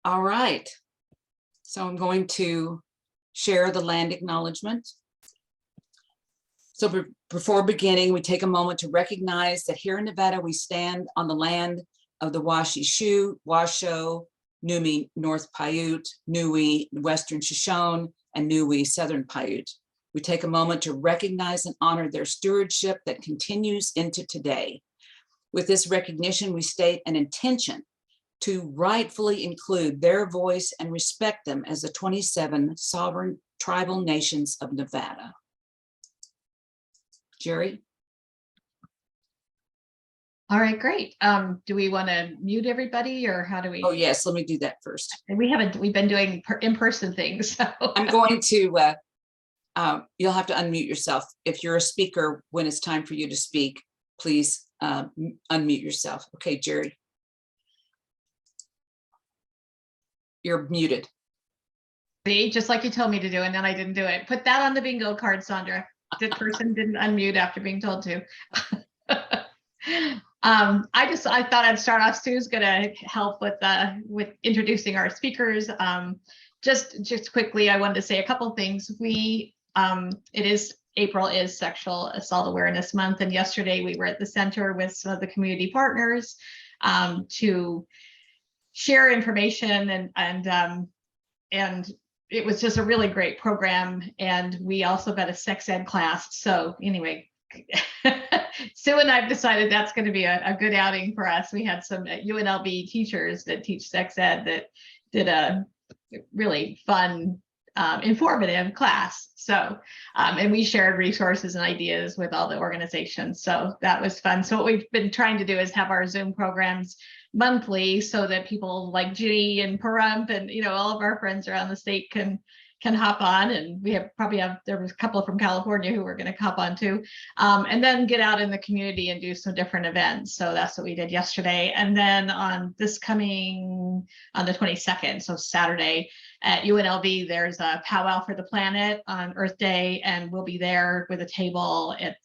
All right. So I'm going to share the land acknowledgement. So before beginning, we take a moment to recognize that here in Nevada, we stand on the land of the Washoe, Washoe, Numi, North Paiute, Nui, Western Shoshone, and Nui, Southern Paiute. We take a moment to recognize and honor their stewardship that continues into today. With this recognition, we state an intention to rightfully include their voice and respect them as the 27 sovereign tribal nations of Nevada. Jerry? All right, great. Do we want to mute everybody, or how do we? Oh yes, let me do that first. We've been doing in-person things. So. I'm going to, you'll have to unmute yourself. If you're a speaker, when it's time for you to speak, please unmute yourself. Okay, Jerry. You're muted. See, just like you told me to do, and then I didn't do it. Put that on the bingo card, Sandra. The person didn't unmute after being told to. I thought I'd start off. Sue's going to help with introducing our speakers. Just quickly, I wanted to say a couple things. April is Sexual Assault Awareness Month, and yesterday we were at the center with some of the community partners to share information, and it was just a really great program. And we also got a sex ed class. So anyway, Sue and I've decided that's going to be a good outing for us. We had some UNLV teachers that teach sex ed that did a really fun, informative class. So, and we shared resources and ideas with all the organizations. So that was fun. So what we've been trying to do is have our Zoom programs monthly so that people like Ginny and Pahrump and all of our friends around the state can hop on, and we there was a couple from California who were going to hop on too, and then get out in the community and do some different events. So that's what we did yesterday. And then on the 22nd, so Saturday at UNLV, there's a powwow for the planet on Earth Day, and we'll be there with a table at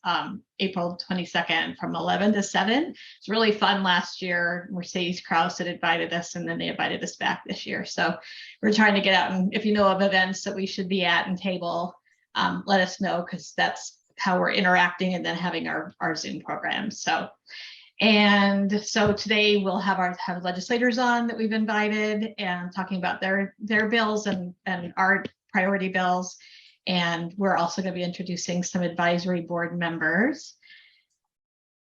April 22nd from 11 to 7. It's really fun. Last year, Mercedes Krause had invited us, and then they invited us back this year. So we're trying to get out, and if you know of events that we should be at and table, let us know, because that's how we're interacting and then having our Zoom program. And so today we'll have legislators on that we've invited and talking about their bills and our priority bills. And we're also going to be introducing some advisory board members.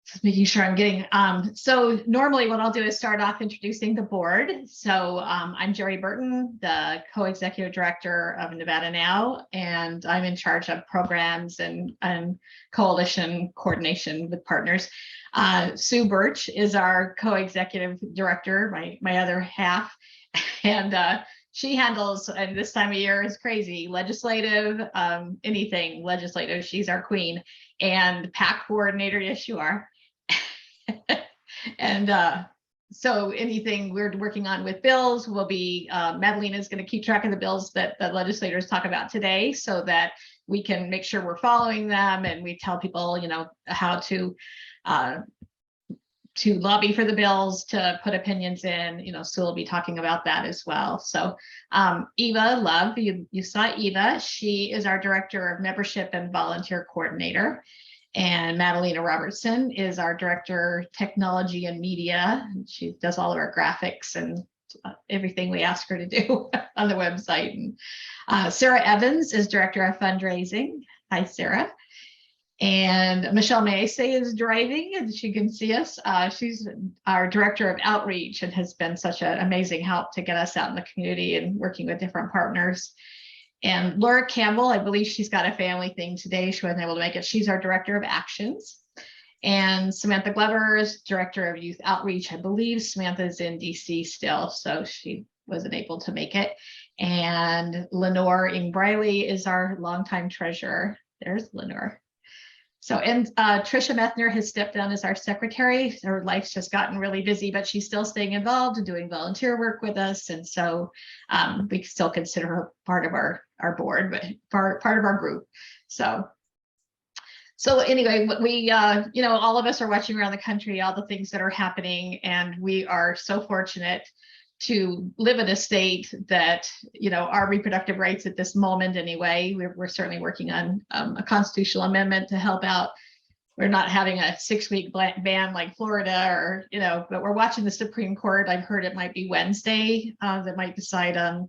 Just making sure I'm getting, so normally what I'll do is start off introducing the board. So I'm Jerry Burton, the co-executive director of Nevada Now, and I'm in charge of programs and coalition coordination with partners. Sue Birch is our co-executive director, my other half, and she handles, and this time of year is crazy, legislative, anything legislative. She's our queen. And PAC coordinator, yes, you are. And so anything we're working on with bills will be, Madalena is going to keep track of the bills that the legislators talk about today, so that we can make sure we're following them, and we tell people, how to lobby for the bills, to put opinions in. Sue will be talking about that as well. So Eva Love, you saw Eva. She is our director of membership and volunteer coordinator. And Madalena Robertson is our director, technology and media. She does all of our graphics and everything we ask her to do on the website. And Sarah Evans is director of fundraising. Hi, Sarah. And Michelle Maese is driving, and she can see us. She's our director of outreach and has been such an amazing help to get us out in the community and working with different partners. And Laura Campbell, I believe she's got a family thing today. She wasn't able to make it. She's our director of actions. And Samantha Glover is director of youth outreach. I believe Samantha's in DC still, so she wasn't able to make it. And Lenore Ing-Briley is our longtime treasurer. There's Lenore. So, and Trisha Methner has stepped down as our secretary. Her life's just gotten really busy, but she's still staying involved and doing volunteer work with us. And so we still consider her part of our board, but part of our group. So anyway, we, all of us are watching around the country, all the things that are happening. And we are so fortunate to live in a state that, our reproductive rights at this moment anyway. We're certainly working on a constitutional amendment to help out. We're not having a 6-week ban like Florida, or, but we're watching the Supreme Court. I've heard it might be Wednesday that might decide on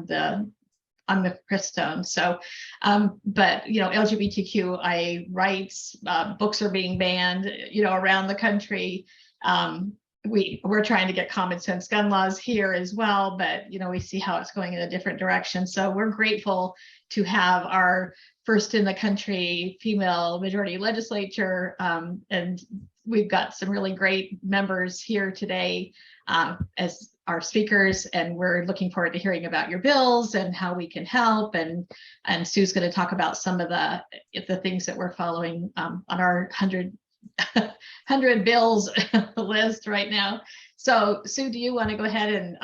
the Crestone. So, but, LGBTQIA rights, books are being banned, around the country. We're trying to get common sense gun laws here as well, but, we see how it's going in a different direction. So we're grateful to have our first in the country female majority legislature. And we've got some really great members here today as our speakers, and we're looking forward to hearing about your bills and how we can help. And Sue's going to talk about some of the things that we're following on our 100 bills list right now. So Sue, do you want to go ahead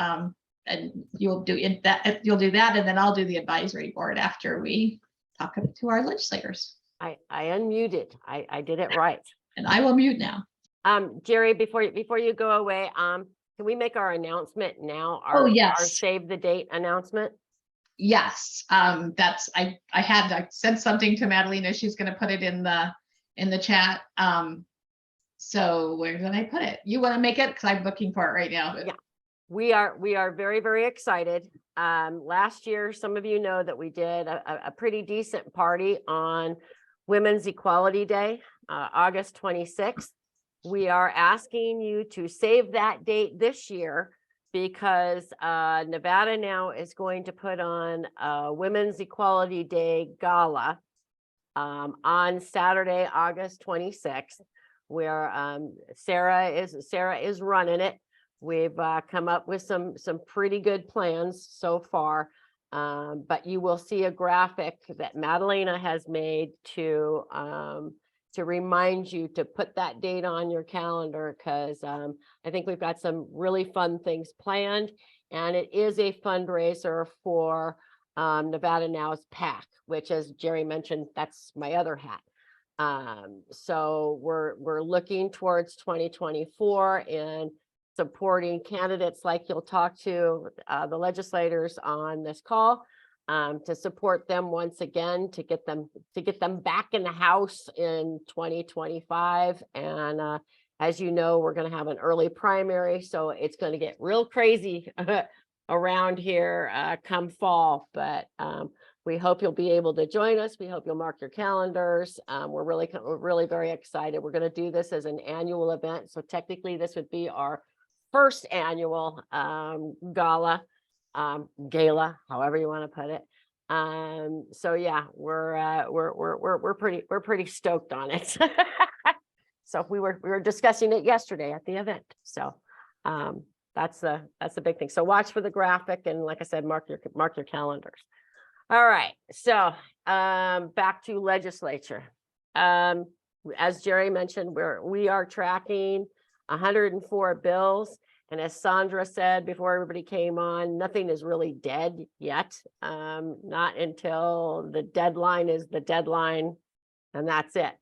and you'll do that, and then I'll do the advisory board after we talk to our legislators. I unmuted. I did it right. And I will mute now. Jerry, before you go away, can we make our announcement now? Yes. Our save the date announcement. Yes, that's I sent something to Madalena. She's going to put it in the chat. So where did I put it? You want to make it, because I'm looking for it right now. But... Yeah, we are very, very excited. Last year, some of you know that we did a pretty decent party on Women's Equality Day, August 26th. We are asking you to save that date this year, because Nevada Now is going to put on a Women's Equality Day gala on Saturday, August 26th, where Sarah is running it. We've come up with some pretty good plans so far, but you will see a graphic that Madalena has made to remind you to put that date on your calendar, because I think we've got some really fun things planned, and it is a fundraiser for Nevada Now's PAC, which, as Jerry mentioned, that's my other hat. So we're looking towards 2024 and supporting candidates like you'll talk to the legislators on this call, to support them once again, to get them back in the House in 2025. And as you know, we're going to have an early primary, so it's going to get real crazy around here come fall. But we hope you'll be able to join us. We hope you'll mark your calendars. We're really very excited. We're going to do this as an annual event, so technically this would be our first annual gala. Gala, however you want to put it. So yeah, we're pretty stoked on it. So we were discussing it yesterday at the event. So that's the big thing. So watch for the graphic, and like I said, mark your calendars. All right. So back to legislature. As Jerry mentioned, we are tracking 104 bills. And as Sandra said before everybody came on, nothing is really dead yet. Not until the deadline is the deadline, and that's it.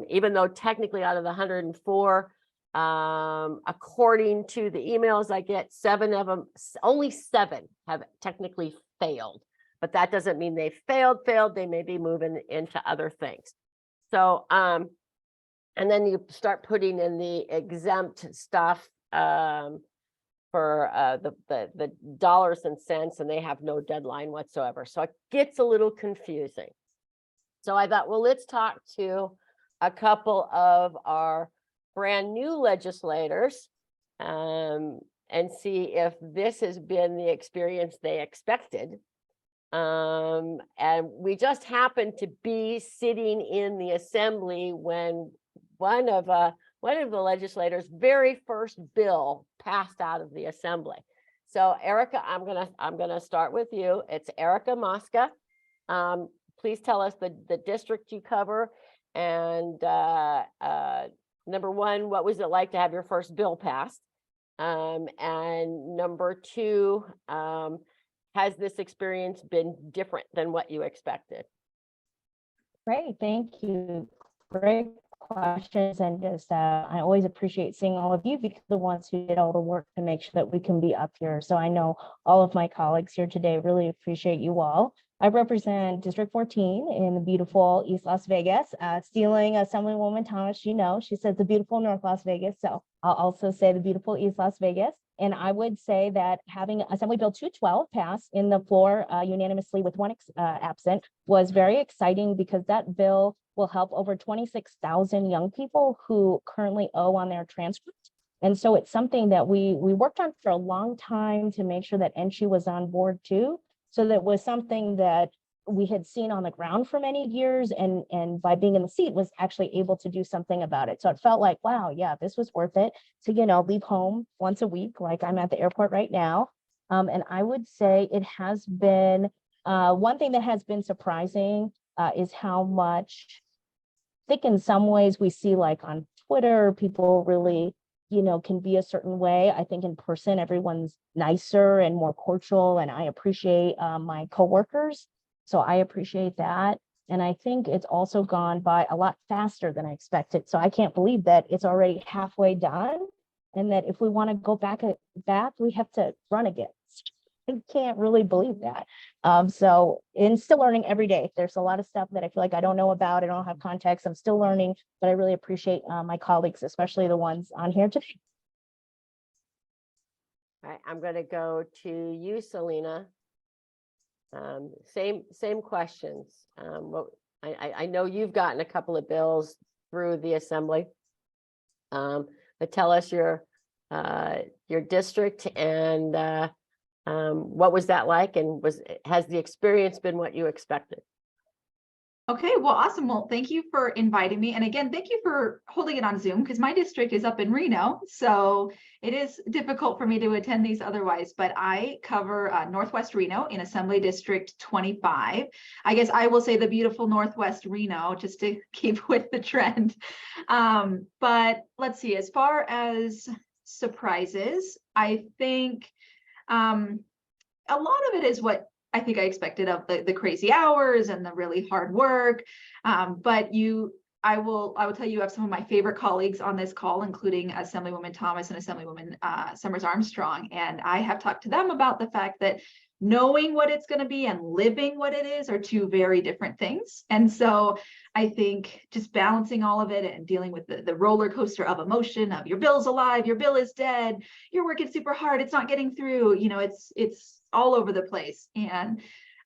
Even though technically out of the 104, according to the emails I get, 7 of them, only 7 have technically failed. But that doesn't mean they failed. They may be moving into other things. So, and then you start putting in the exempt stuff for the dollars and cents, and they have no deadline whatsoever. So it gets a little confusing. So I thought, well, let's talk to a couple of our brand new legislators and see if this has been the experience they expected. And we just happened to be sitting in the assembly when one of the legislators' very first bill passed out of the assembly. So Erica, I'm gonna start with you. It's Erica Mosca. Please tell us the district you cover, and number one, what was it like to have your first bill passed? And number two, has this experience been different than what you expected? Great, thank you. Great questions, and just I always appreciate seeing all of you because the ones who did all the work to make sure that we can be up here. So I know all of my colleagues here today really appreciate you all. I represent District 14 in the beautiful East Las Vegas. Stealing Assemblywoman Thomas, she says the beautiful North Las Vegas. So I'll also say the beautiful East Las Vegas. And I would say that having Assembly Bill 212 pass in the floor unanimously with one absent was very exciting, because that bill will help over 26,000 young people who currently owe on their transcript. And so it's something that we worked on for a long time to make sure that NSHE was on board too. So that was something that we had seen on the ground for many years, and by being in the seat was actually able to do something about it. So it felt like, wow, yeah, this was worth it to, leave home once a week, like I'm at the airport right now. And I would say it has been, one thing that has been surprising is how much, I think in some ways we see like on Twitter, people really can be a certain way. I think in person, everyone's nicer and more cordial, and I appreciate my coworkers. So I appreciate that. And I think it's also gone by a lot faster than I expected. So I can't believe that it's already halfway done, and that if we want to go back, we have to run again. I can't really believe that. So still learning every day. There's a lot of stuff that I feel like I don't know about. I don't have context. I'm still learning, but I really appreciate my colleagues, especially the ones on here today. All right, I'm going to go to you, Selena. Same questions. I know you've gotten a couple of bills through the assembly, but tell us your district and what was that like, and has the experience been what you expected? Okay, well, awesome. Well, thank you for inviting me. And again, thank you for holding it on Zoom, because my district is up in Reno. So it is difficult for me to attend these otherwise, but I cover Northwest Reno in Assembly District 25. I guess I will say the beautiful Northwest Reno, just to keep with the trend. But let's see, as far as surprises, I think a lot of it is what I think I expected of the crazy hours and the really hard work. But I will tell you, I have some of my favorite colleagues on this call, including Assemblywoman Thomas and Assemblywoman Summers Armstrong. And I have talked to them about the fact that knowing what it's going to be and living what it is are two very different things. And so I think just balancing all of it and dealing with the roller coaster of emotion of your bill's alive, your bill is dead, you're working super hard, it's not getting through, it's all over the place. And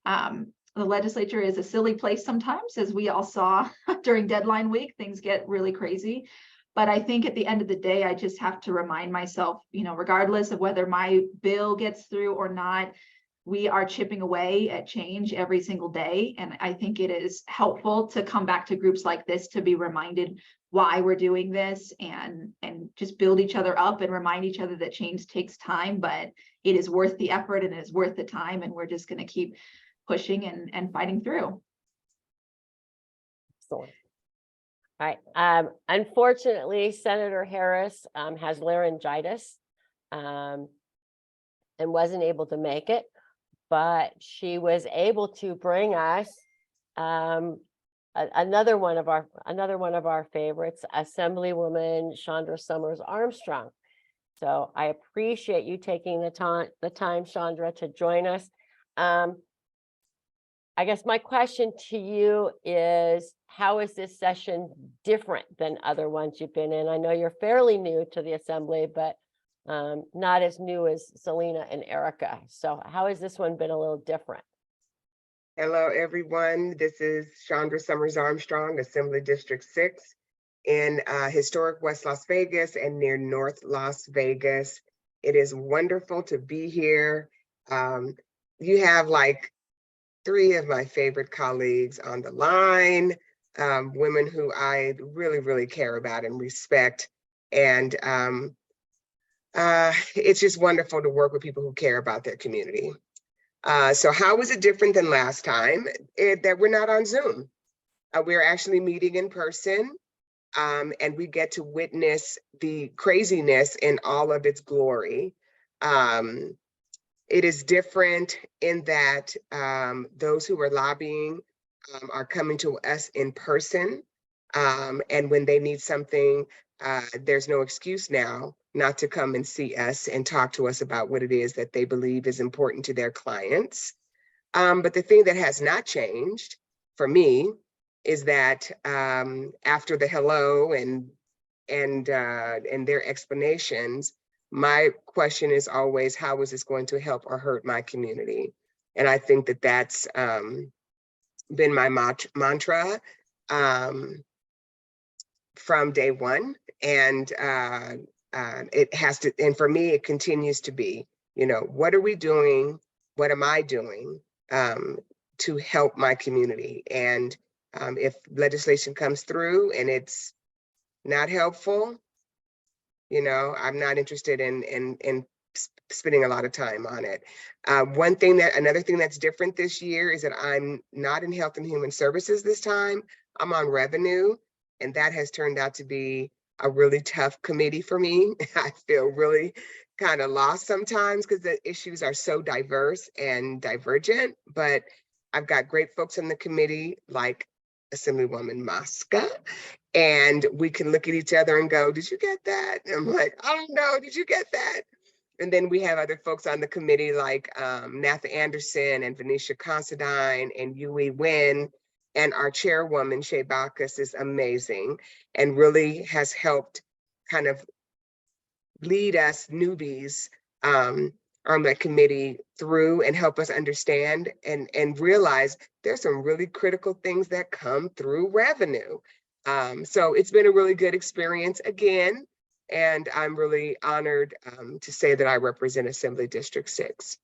the legislature is a silly place sometimes, as we all saw during deadline week. Things get really crazy. But I think at the end of the day, I just have to remind myself, regardless of whether my bill gets through or not, we are chipping away at change every single day. And I think it is helpful to come back to groups like this to be reminded why we're doing this, and just build each other up and remind each other that change takes time, but it is worth the effort and it is worth the time. And we're just going to keep pushing and fighting through. Excellent. All right. Unfortunately, Senator Harris has laryngitis and wasn't able to make it, but she was able to bring us another one of our favorites, Assemblywoman Chandra Summers Armstrong. So I appreciate you taking the time, Chandra, to join us. I guess my question to you is, how is this session different than other ones you've been in? I know you're fairly new to the Assembly, but not as new as Selena and Erica. So how has this one been a little different? Hello, everyone. This is Chandra Summers Armstrong, Assembly District 6 in historic West Las Vegas and near North Las Vegas. It is wonderful to be here. You have like 3 of my favorite colleagues on the line, women who I really, really care about and respect. And it's just wonderful to work with people who care about their community. So how was it different than last time? That we're not on Zoom. We're actually meeting in person, and we get to witness the craziness in all of its glory. It is different in that those who are lobbying are coming to us in person. And when they need something, there's no excuse now not to come and see us and talk to us about what it is that they believe is important to their clients. But the thing that has not changed for me is that after the hello and their explanations, my question is always, how is this going to help or hurt my community? And I think that that's been my mantra from day one. And it has to, and for me, it continues to be, you know, what are we doing? What am I doing to help my community? And if legislation comes through and it's not helpful, you know, I'm not interested in spending a lot of time on it. Another thing that's different this year is that I'm not in Health and Human Services this time. I'm on Revenue, and that has turned out to be a really tough committee for me. I feel really kind of lost sometimes because the issues are so diverse and divergent, but I've got great folks on the committee like Assemblywoman Mosca, and we can look at each other and go, did you get that? And I'm like, I don't know, did you get that? And then we have other folks on the committee like Natha Anderson and Venetia Considine and Yui Wynn. And our chairwoman, Shay Bacchus, is amazing and really has helped kind of lead us newbies on that committee through and help us understand and realize there's some really critical things that come through revenue. So it's been a really good experience again. And I'm really honored to say that I represent Assembly District 6.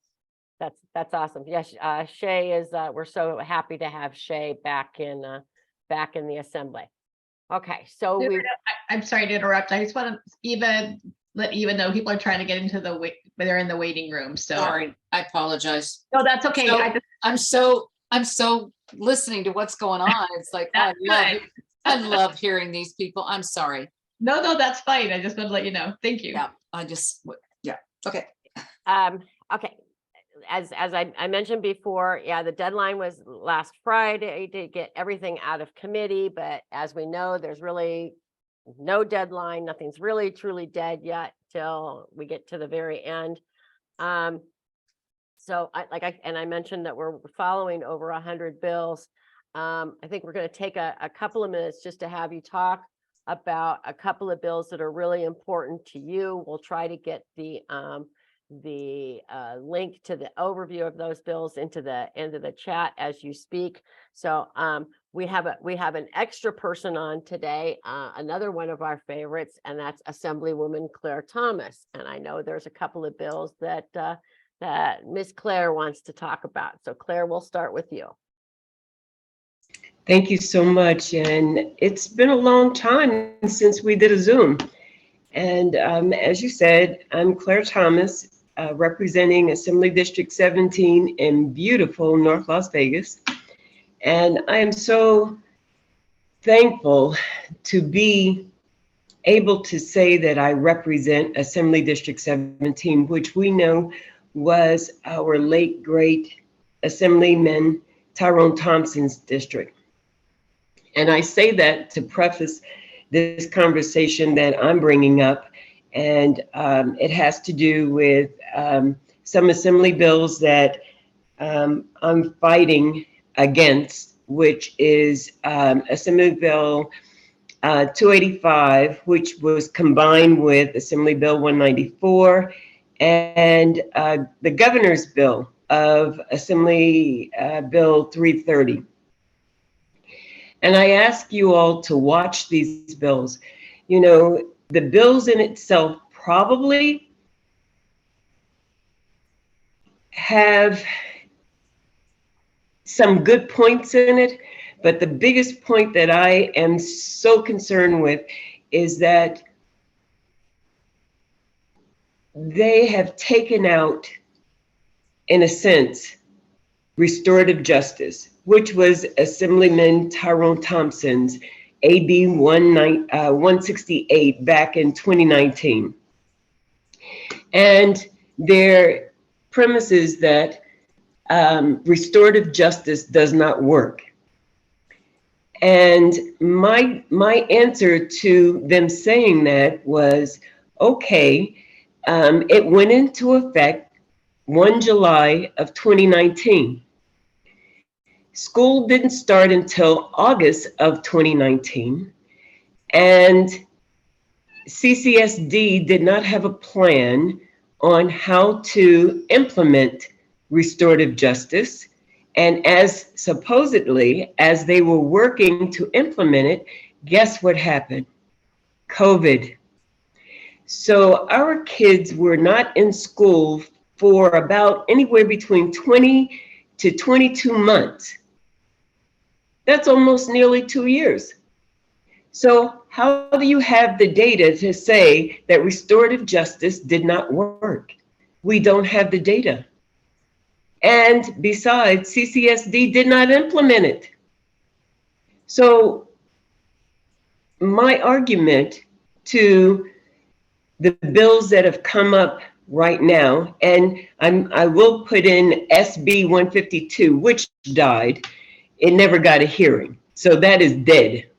That's awesome. Yes, Shay is, we're so happy to have Shay back in the assembly. Okay, so I'm sorry to interrupt. I just want to let Eva know people are trying to get into they're in the waiting room. So Sorry, I apologize. no, that's okay. So, I'm so listening to what's going on. It's like, I love hearing these people. I'm sorry. No, that's fine. I just want to let you know. Thank you. Yeah, okay. Okay. As I mentioned before, yeah, the deadline was last Friday to get everything out of committee, but as we know, there's really no deadline. Nothing's really truly dead yet till we get to the very end. So I mentioned that we're following over 100 bills. I think we're going to take a couple of minutes just to have you talk about a couple of bills that are really important to you. We'll try to get the link to the overview of those bills into the chat as you speak. So we have an extra person on today, another one of our favorites, and that's Assemblywoman Claire Thomas. And I know there's a couple of bills that Miss Claire wants to talk about. So Claire, we'll start with you. Thank you so much. And it's been a long time since we did a Zoom. And as you said, I'm Claire Thomas, representing Assembly District 17 in beautiful North Las Vegas. And I am so thankful to be able to say that I represent Assembly District 17, which we know was our late great Assemblyman Tyrone Thompson's district. And I say that to preface this conversation that I'm bringing up. And it has to do with some assembly bills that I'm fighting against, which is Assembly Bill 285, which was combined with Assembly Bill 194 and the governor's bill of Assembly Bill 330. And I ask you all to watch these bills. You know, the bills in itself probably have some good points in it, but the biggest point that I am so concerned with is that they have taken out, in a sense, restorative justice, which was Assemblyman Tyrone Thompson's AB 168 back in 2019. And their premise is that restorative justice does not work. And my answer to them saying that was, okay, it went into effect 1 July of 2019. School didn't start until August of 2019, and CCSD did not have a plan on how to implement restorative justice. And as supposedly, as they were working to implement it, guess what happened? COVID. So our kids were not in school for about anywhere between 20 to 22 months. That's almost nearly 2 years. So how do you have the data to say that restorative justice did not work? We don't have the data. And besides, CCSD did not implement it. So my argument to the bills that have come up right now, and I will put in SB 152, which died. It never got a hearing. So that is dead.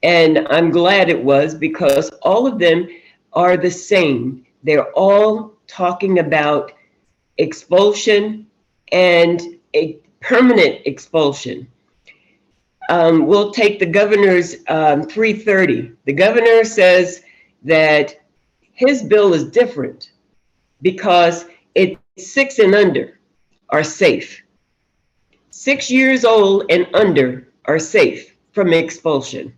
And I'm glad it was, because all of them are the same. They're all talking about expulsion and a permanent expulsion. We'll take the governor's 330. The governor says that his bill is different because it's 6 and under are safe. 6 years old and under are safe from expulsion.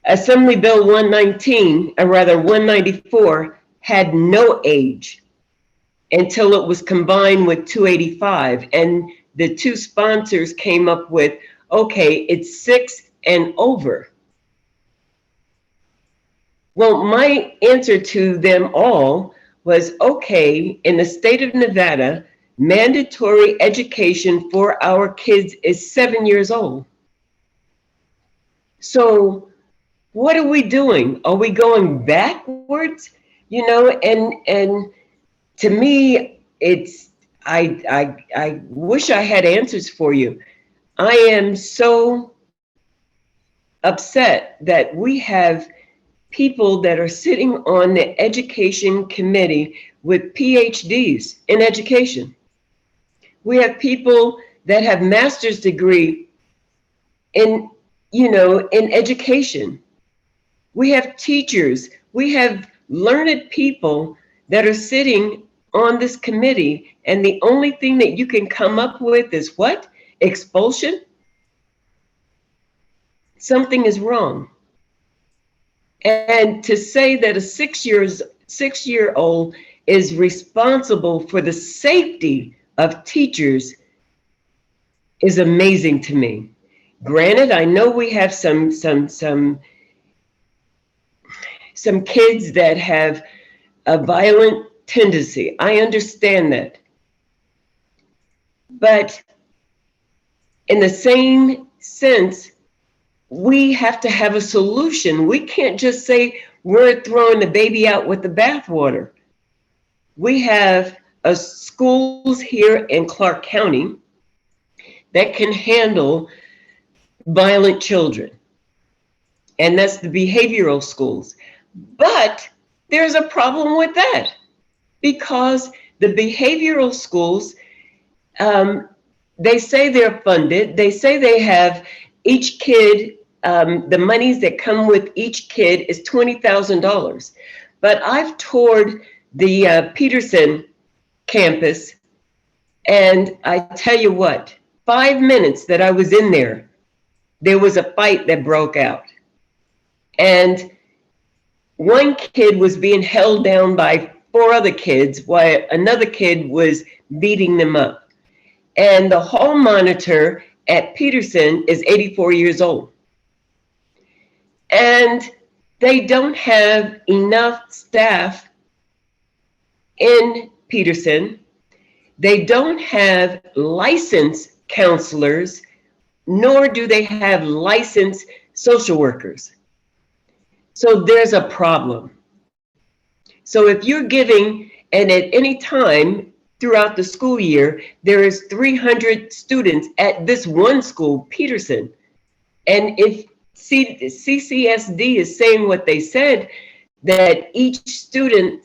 Assembly Bill 194 had no age until it was combined with 285. And the two sponsors came up with, okay, it's 6 and over. Well, my answer to them all was, okay, in the state of Nevada, mandatory education for our kids is 7 years old. So what are we doing? Are we going backwards? You know, and to me, it's, I wish I had answers for you. I am so upset that we have people that are sitting on the education committee with PhDs in education. We have people that have master's degree in, you know, in education. We have teachers, we have learned people that are sitting on this committee, and the only thing that you can come up with is what? Expulsion? Something is wrong. And to say that a 6-year-old is responsible for the safety of teachers is amazing to me. Granted, I know we have some kids that have a violent tendency. I understand that. But in the same sense, we have to have a solution. We can't just say we're throwing the baby out with the bathwater. We have schools here in Clark County that can handle violent children, and that's the behavioral schools. But there's a problem with that, because the behavioral schools, they say they're funded. They say they have each kid, the monies that come with each kid is $20,000. But I've toured the Peterson campus, and I tell you what, 5 minutes that I was in there, there was a fight that broke out. And one kid was being held down by 4 other kids while another kid was beating them up. And the hall monitor at Peterson is 84 years old. And they don't have enough staff in Peterson. They don't have licensed counselors, nor do they have licensed social workers. So there's a problem. So if you're giving, and at any time throughout the school year, there is 300 students at this one school, Peterson, And if CCSD is saying what they said, that each student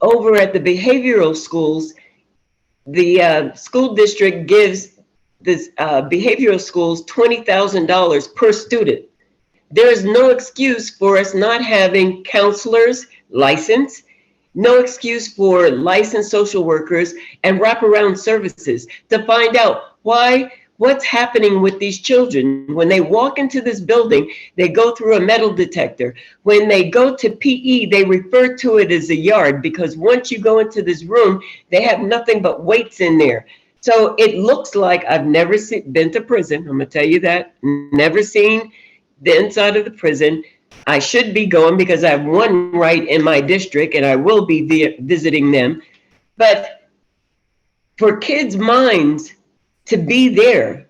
over at the behavioral schools, the school district gives this behavioral schools $20,000 per student. There is no excuse for us not having counselors licensed, no excuse for licensed social workers and wraparound services to find out what's happening with these children. When they walk into this building, they go through a metal detector. When they go to PE, they refer to it as a yard, because once you go into this room, they have nothing but weights in there. So it looks like, I've never been to prison, I'm gonna tell you that, never seen the inside of the prison. I should be going because I have one right in my district and I will be visiting them. But for kids' minds to be there,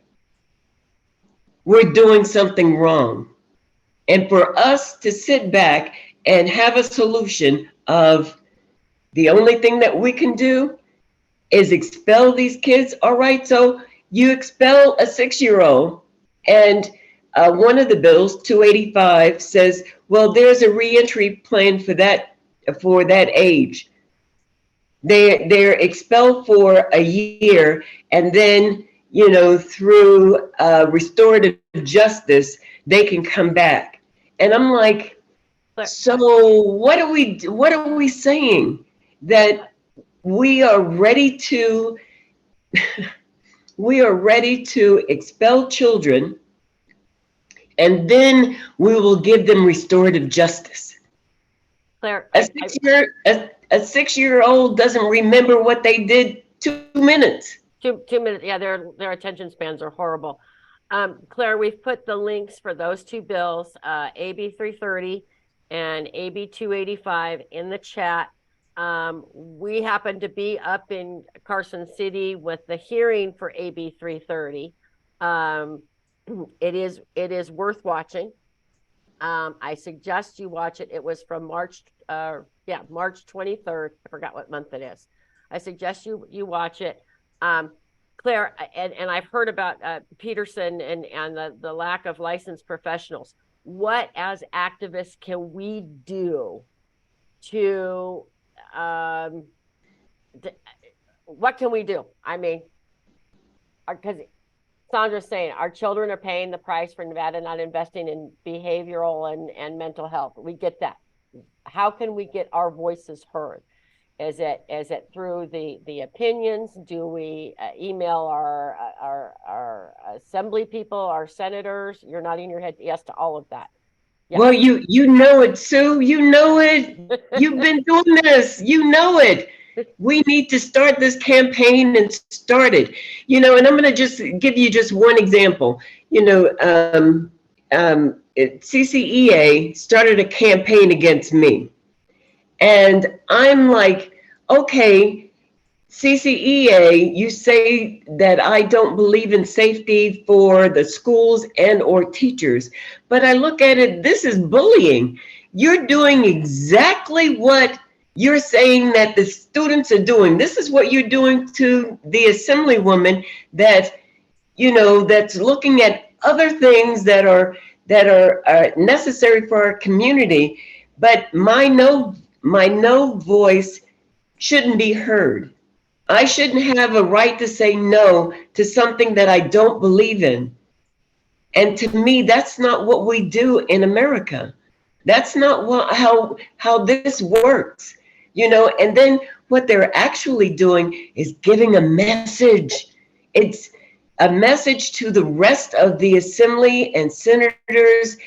we're doing something wrong. And for us to sit back and have a solution of the only thing that we can do is expel these kids. All right, so you expel a 6-year-old, and one of the bills, 285, says, well, there's a reentry plan for that age. They're expelled for a year, and then, you know, through restorative justice, they can come back. And I'm like, so what are we saying? That we are ready to expel children, and then we will give them restorative justice. Claire, A 6-year-old doesn't remember what they did 2 minutes. 2 minutes. Yeah, their attention spans are horrible. Claire, we've put the links for those 2 bills, AB 330 and AB 285, in the chat. We happen to be up in Carson City with the hearing for AB 330. It is worth watching. I suggest you watch it. It was from March 23rd. I forgot what month it is. I suggest you watch it. Claire, and I've heard about Peterson and the lack of licensed professionals. What, as activists, can we do to what can we do? I mean, because Sandra's saying our children are paying the price for Nevada not investing in behavioral and mental health. We get that. How can we get our voices heard? Is it through the opinions? Do we email our assembly people, our senators? You're nodding your head yes to all of that. Yeah. Well, you know it, Sue. You know it. You've been doing this. You know it. We need to start this campaign and start it. You know, and I'm going to just give you just one example. You know, CCEA started a campaign against me. And I'm like, okay, CCEA, you say that I don't believe in safety for the schools and or teachers. But I look at it, this is bullying. You're doing exactly what you're saying that the students are doing. This is what you're doing to the assemblywoman that, you know, that's looking at other things that are necessary for our community. But my no voice shouldn't be heard. I shouldn't have a right to say no to something that I don't believe in. And to me, that's not what we do in America. That's not how this works, you know. And then what they're actually doing is giving a message. It's a message to the rest of the assembly and senators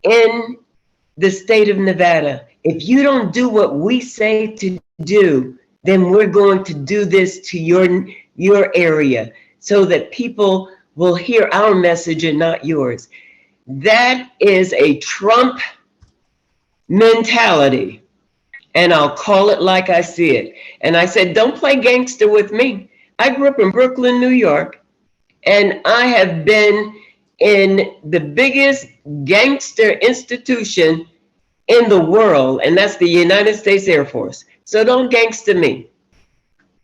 in the state of Nevada. If you don't do what we say to do, then we're going to do this to your area so that people will hear our message and not yours. That is a Trump mentality, and I'll call it like I see it. And I said, don't play gangster with me. I grew up in Brooklyn, New York, and I have been in the biggest gangster institution in the world, and that's the United States Air Force. So don't gangster me.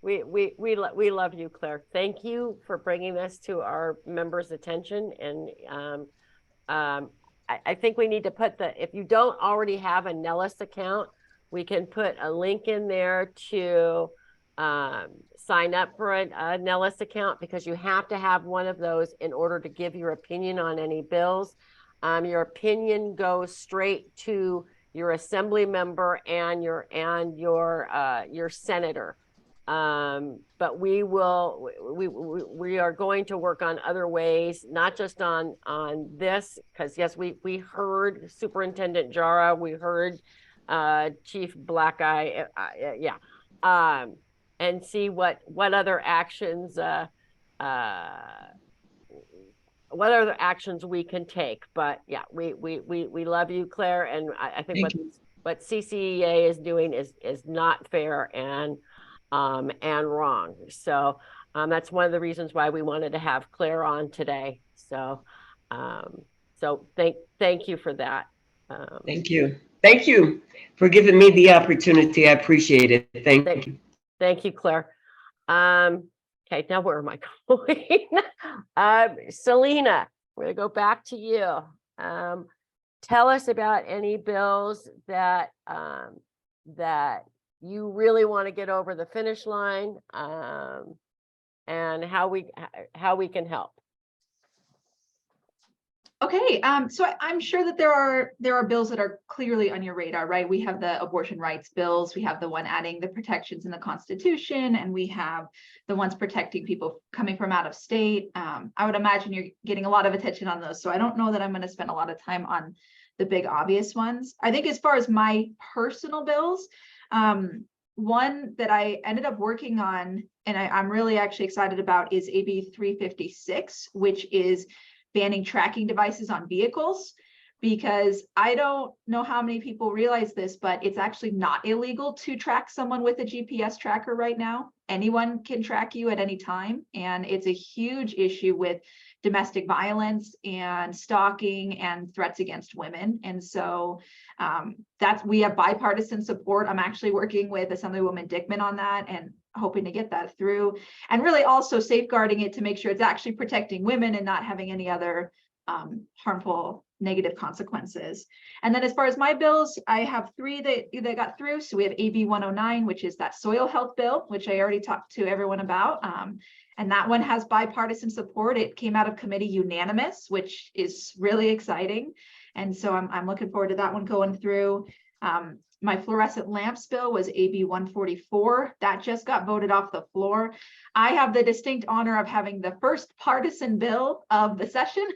We love you, Claire. Thank you for bringing this to our members' attention. And I think we need to put if you don't already have a Nellis account, we can put a link in there to sign up for a Nellis account, because you have to have one of those in order to give your opinion on any bills. Your opinion goes straight to your assembly member and your senator. But we are going to work on other ways, not just on this, because yes, we heard Superintendent Jara, we heard Chief Black Eye, and see what other actions we can take. But yeah, we love you, Claire, and I think what CCEA is doing is not fair and wrong. So that's one of the reasons why we wanted to have Claire on today. So thank you for that. Thank you. Thank you for giving me the opportunity. I appreciate it. Thank you. Thank you, Claire. Okay, now where am I going? Selena, we're gonna go back to you. Tell us about any bills that you really want to get over the finish line, and how we can help. Okay, so I'm sure that there are bills that are clearly on your radar, right? We have the abortion rights bills, we have the one adding the protections in the Constitution, and we have the ones protecting people coming from out of state. I would imagine you're getting a lot of attention on those, so I don't know that I'm going to spend a lot of time on the big obvious ones. I think as far as my personal bills, one that I ended up working on, and I'm really actually excited about, is AB 356, which is banning tracking devices on vehicles, because I don't know how many people realize this, but it's actually not illegal to track someone with a GPS tracker right now. Anyone can track you at any time, and it's a huge issue with domestic violence and stalking and threats against women. And so we have bipartisan support. I'm actually working with Assemblywoman Dickman on that and hoping to get that through, and really also safeguarding it to make sure it's actually protecting women and not having any other harmful negative consequences. And then as far as my bills, I have three that got through. So we have AB 109, which is that soil health bill, which I already talked to everyone about. And that one has bipartisan support. It came out of committee unanimous, which is really exciting. And so I'm looking forward to that one going through. My fluorescent lamps bill was AB 144. That just got voted off the floor. I have the distinct honor of having the first partisan bill of the session.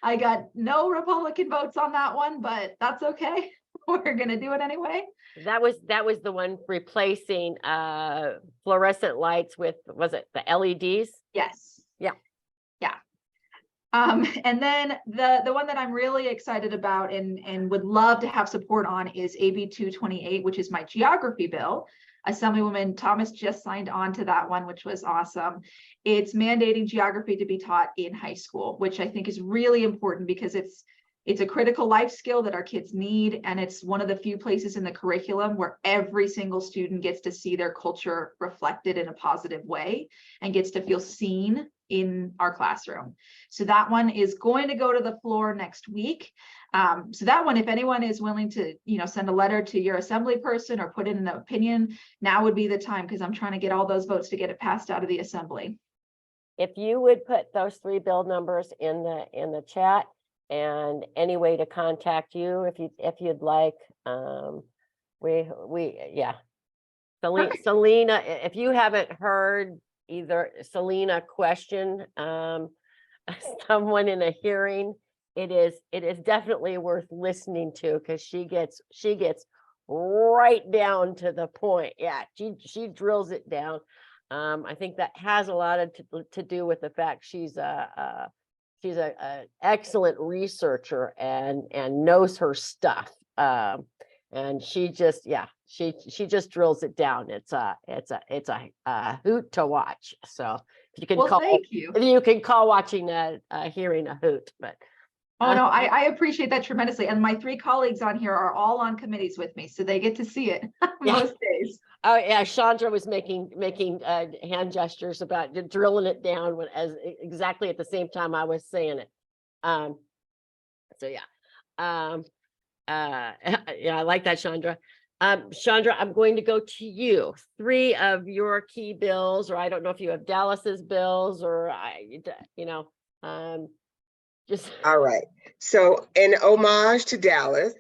I got no Republican votes on that one, but that's okay. We're gonna do it anyway. That was the one replacing fluorescent lights with, was it the LEDs? Yes. Yeah. Yeah. And then the one that I'm really excited about and would love to have support on is AB 228, which is my geography bill. Assemblywoman Thomas just signed on to that one, which was awesome. It's mandating geography to be taught in high school, which I think is really important because it's a critical life skill that our kids need. And it's one of the few places in the curriculum where every single student gets to see their culture reflected in a positive way and gets to feel seen in our classroom. So that one is going to go to the floor next week. So that one, if anyone is willing to, send a letter to your assembly person or put in an opinion, now would be the time, because I'm trying to get all those votes to get it passed out of the assembly. If you would put those three bill numbers in the chat, and any way to contact you if you'd like, Selena, if you haven't heard either Selena question someone in a hearing, it is definitely worth listening to, because she gets right down to the point. Yeah, she drills it down. I think that has a lot to do with the fact she's a excellent researcher and knows her stuff. And she just drills it down. It's a hoot to watch. So if you can if you can call watching a hearing a hoot, but. Oh no, I appreciate that tremendously. And my three colleagues on here are all on committees with me, so they get to see it most days. Oh, yeah, Chandra was making hand gestures about drilling it down exactly at the same time I was saying it. So yeah. Yeah, I like that, Chandra. Chandra, I'm going to go to you. 3 of your key bills, or I don't know if you have Dallas's bills or just All right. So in homage to Dallas,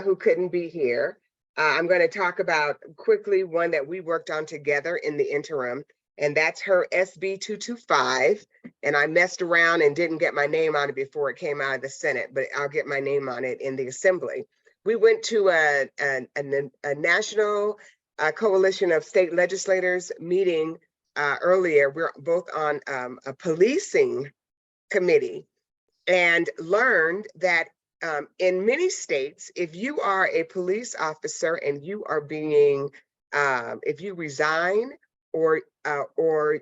who couldn't be here, I'm going to talk about quickly one that we worked on together in the interim, and that's her SB 225. And I messed around and didn't get my name on it before it came out of the Senate, but I'll get my name on it in the Assembly. We went to a national coalition of state legislators meeting earlier. We're both on a policing committee, and learned that in many states, if you are a police officer and you are being, if you resign or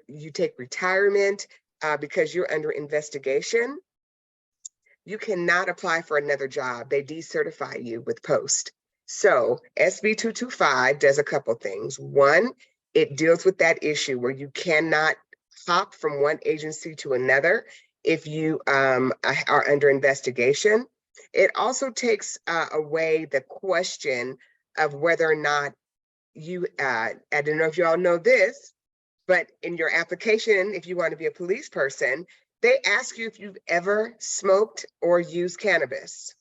you take retirement because you're under investigation, you cannot apply for another job. They decertify you with post. So SB 225 does a couple things. One, it deals with that issue where you cannot hop from one agency to another if you are under investigation. It also takes away the question of whether or not you, I don't know if you all know this, but in your application, if you want to be a police person, they ask you if you've ever smoked or used cannabis.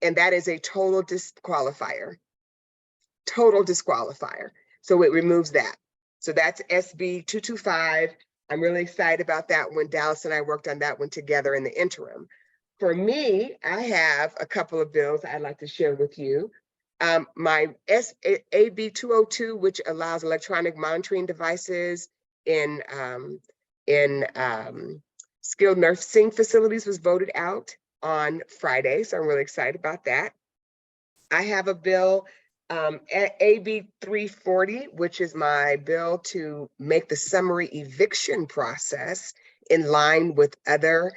And that is a total disqualifier. Total disqualifier. So it removes that. So that's SB 225. I'm really excited about that one. Dallas and I worked on that one together in the interim. For me, I have a couple of bills I'd like to share with you. My AB 202, which allows electronic monitoring devices in skilled nursing facilities, was voted out on Friday. So I'm really excited about that. I have a bill, AB 340, which is my bill to make the summary eviction process in line with other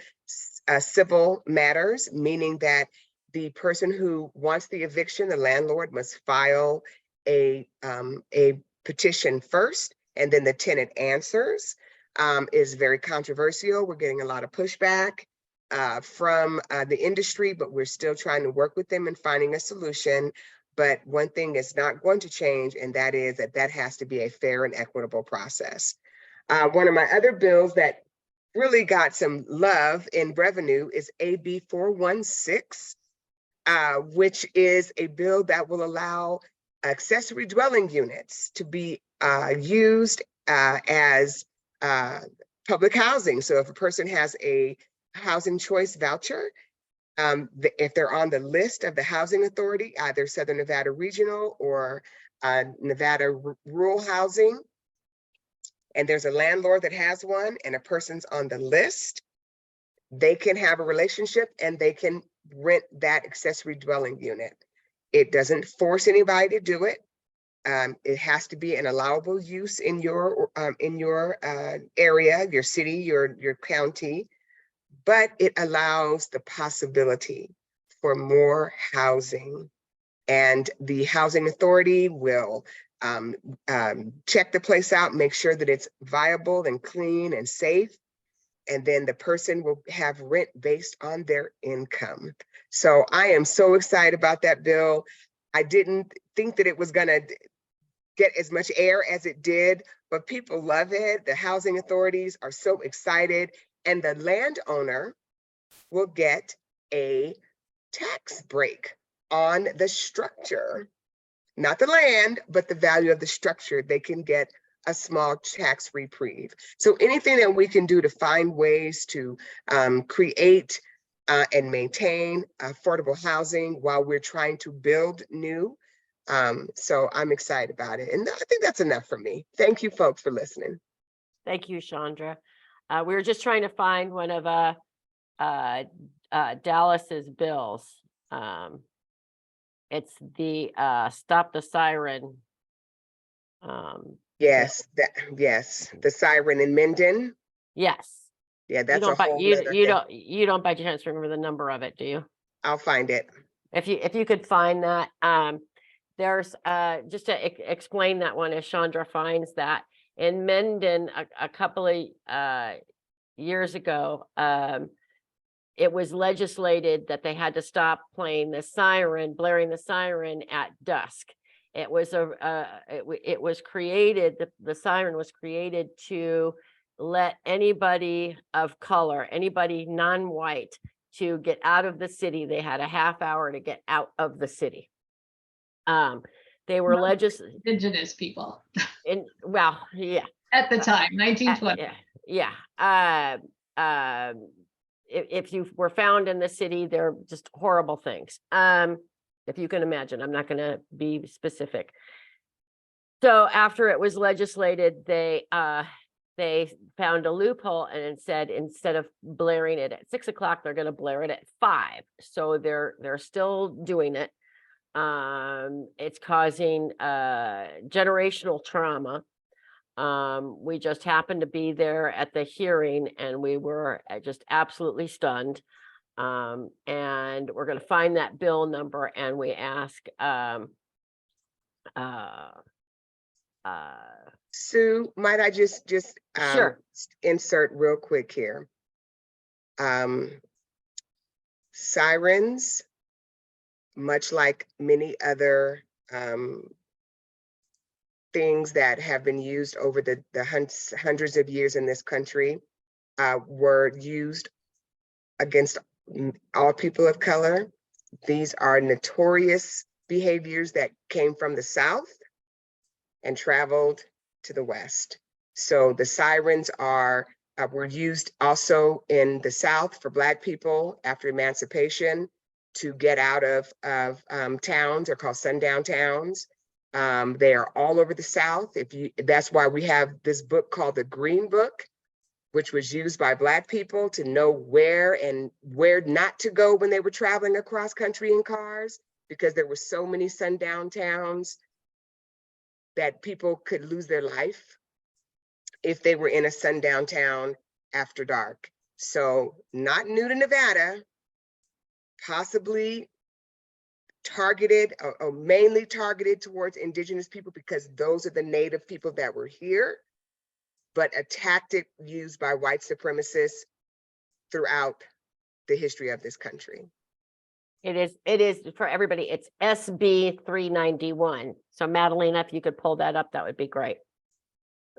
civil matters, meaning that the person who wants the eviction, the landlord, must file a petition first, and then the tenant answers. Is very controversial. We're getting a lot of pushback from the industry, but we're still trying to work with them and finding a solution. But one thing is not going to change, and that is that has to be a fair and equitable process. One of my other bills that really got some love in revenue is AB 416, which is a bill that will allow accessory dwelling units to be used as public housing. So if a person has a housing choice voucher, if they're on the list of the housing authority, either Southern Nevada Regional or Nevada Rural Housing, and there's a landlord that has one and a person's on the list, they can have a relationship and they can rent that accessory dwelling unit. It doesn't force anybody to do it. It has to be an allowable use in your area, your city, your county, but it allows the possibility for more housing. And the housing authority will check the place out, make sure that it's viable and clean and safe. And then the person will have rent based on their income. So I am so excited about that bill. I didn't think that it was gonna get as much air as it did, but people love it. The housing authorities are so excited, and the landowner will get a tax break on the structure, not the land, but the value of the structure. They can get a small tax reprieve. So anything that we can do to find ways to create and maintain affordable housing while we're trying to build new. So I'm excited about it. And I think that's enough for me. Thank you folks for listening. Thank you, Chandra. We were just trying to find one of Dallas's bills. It's the Stop the Siren. Yes, yes, the siren in Minden. Yes. Yeah, that's you a whole you, nother you thing. don't by chance remember the number of it, do you? I'll find it. If you could find that, there's, just to explain that one as Chandra finds that, in Mendon, a couple of years ago, it was legislated that they had to stop playing the siren, blaring the siren at dusk. It was it was created, the siren was created to let anybody of color, anybody non-white, to get out of the city. They had a half hour to get out of the city. They were Indigenous people well, yeah. at the time, 1920. Yeah. If you were found in the city, they're just horrible things. If you can imagine, I'm not going to be specific. So after it was legislated, they found a loophole and said, instead of blaring it at 6 o'clock, they're going to blare it at 5. So they're still doing it. It's causing generational trauma. We just happened to be there at the hearing, and we were just absolutely stunned. And we're going to find that bill number, and we ask Sue, might I just sure. insert real quick here? Sirens, much like many other things that have been used over the hundreds of years in this country, were used against all people of color. These are notorious behaviors that came from the South and traveled to the West. So the sirens were used also in the South for Black people after emancipation to get out of towns. They're called sundown towns. They are all over the South. That's why we have this book called the Green Book, which was used by Black people to know where not to go when they were traveling across country in cars, because there were so many sundown towns that people could lose their life if they were in a sundown town after dark. So not new to Nevada, possibly targeted or mainly targeted towards Indigenous people, because those are the Native people that were here, but a tactic used by white supremacists throughout the history of this country. It is for everybody. It's SB 391. So Madalena, if you could pull that up, that would be great.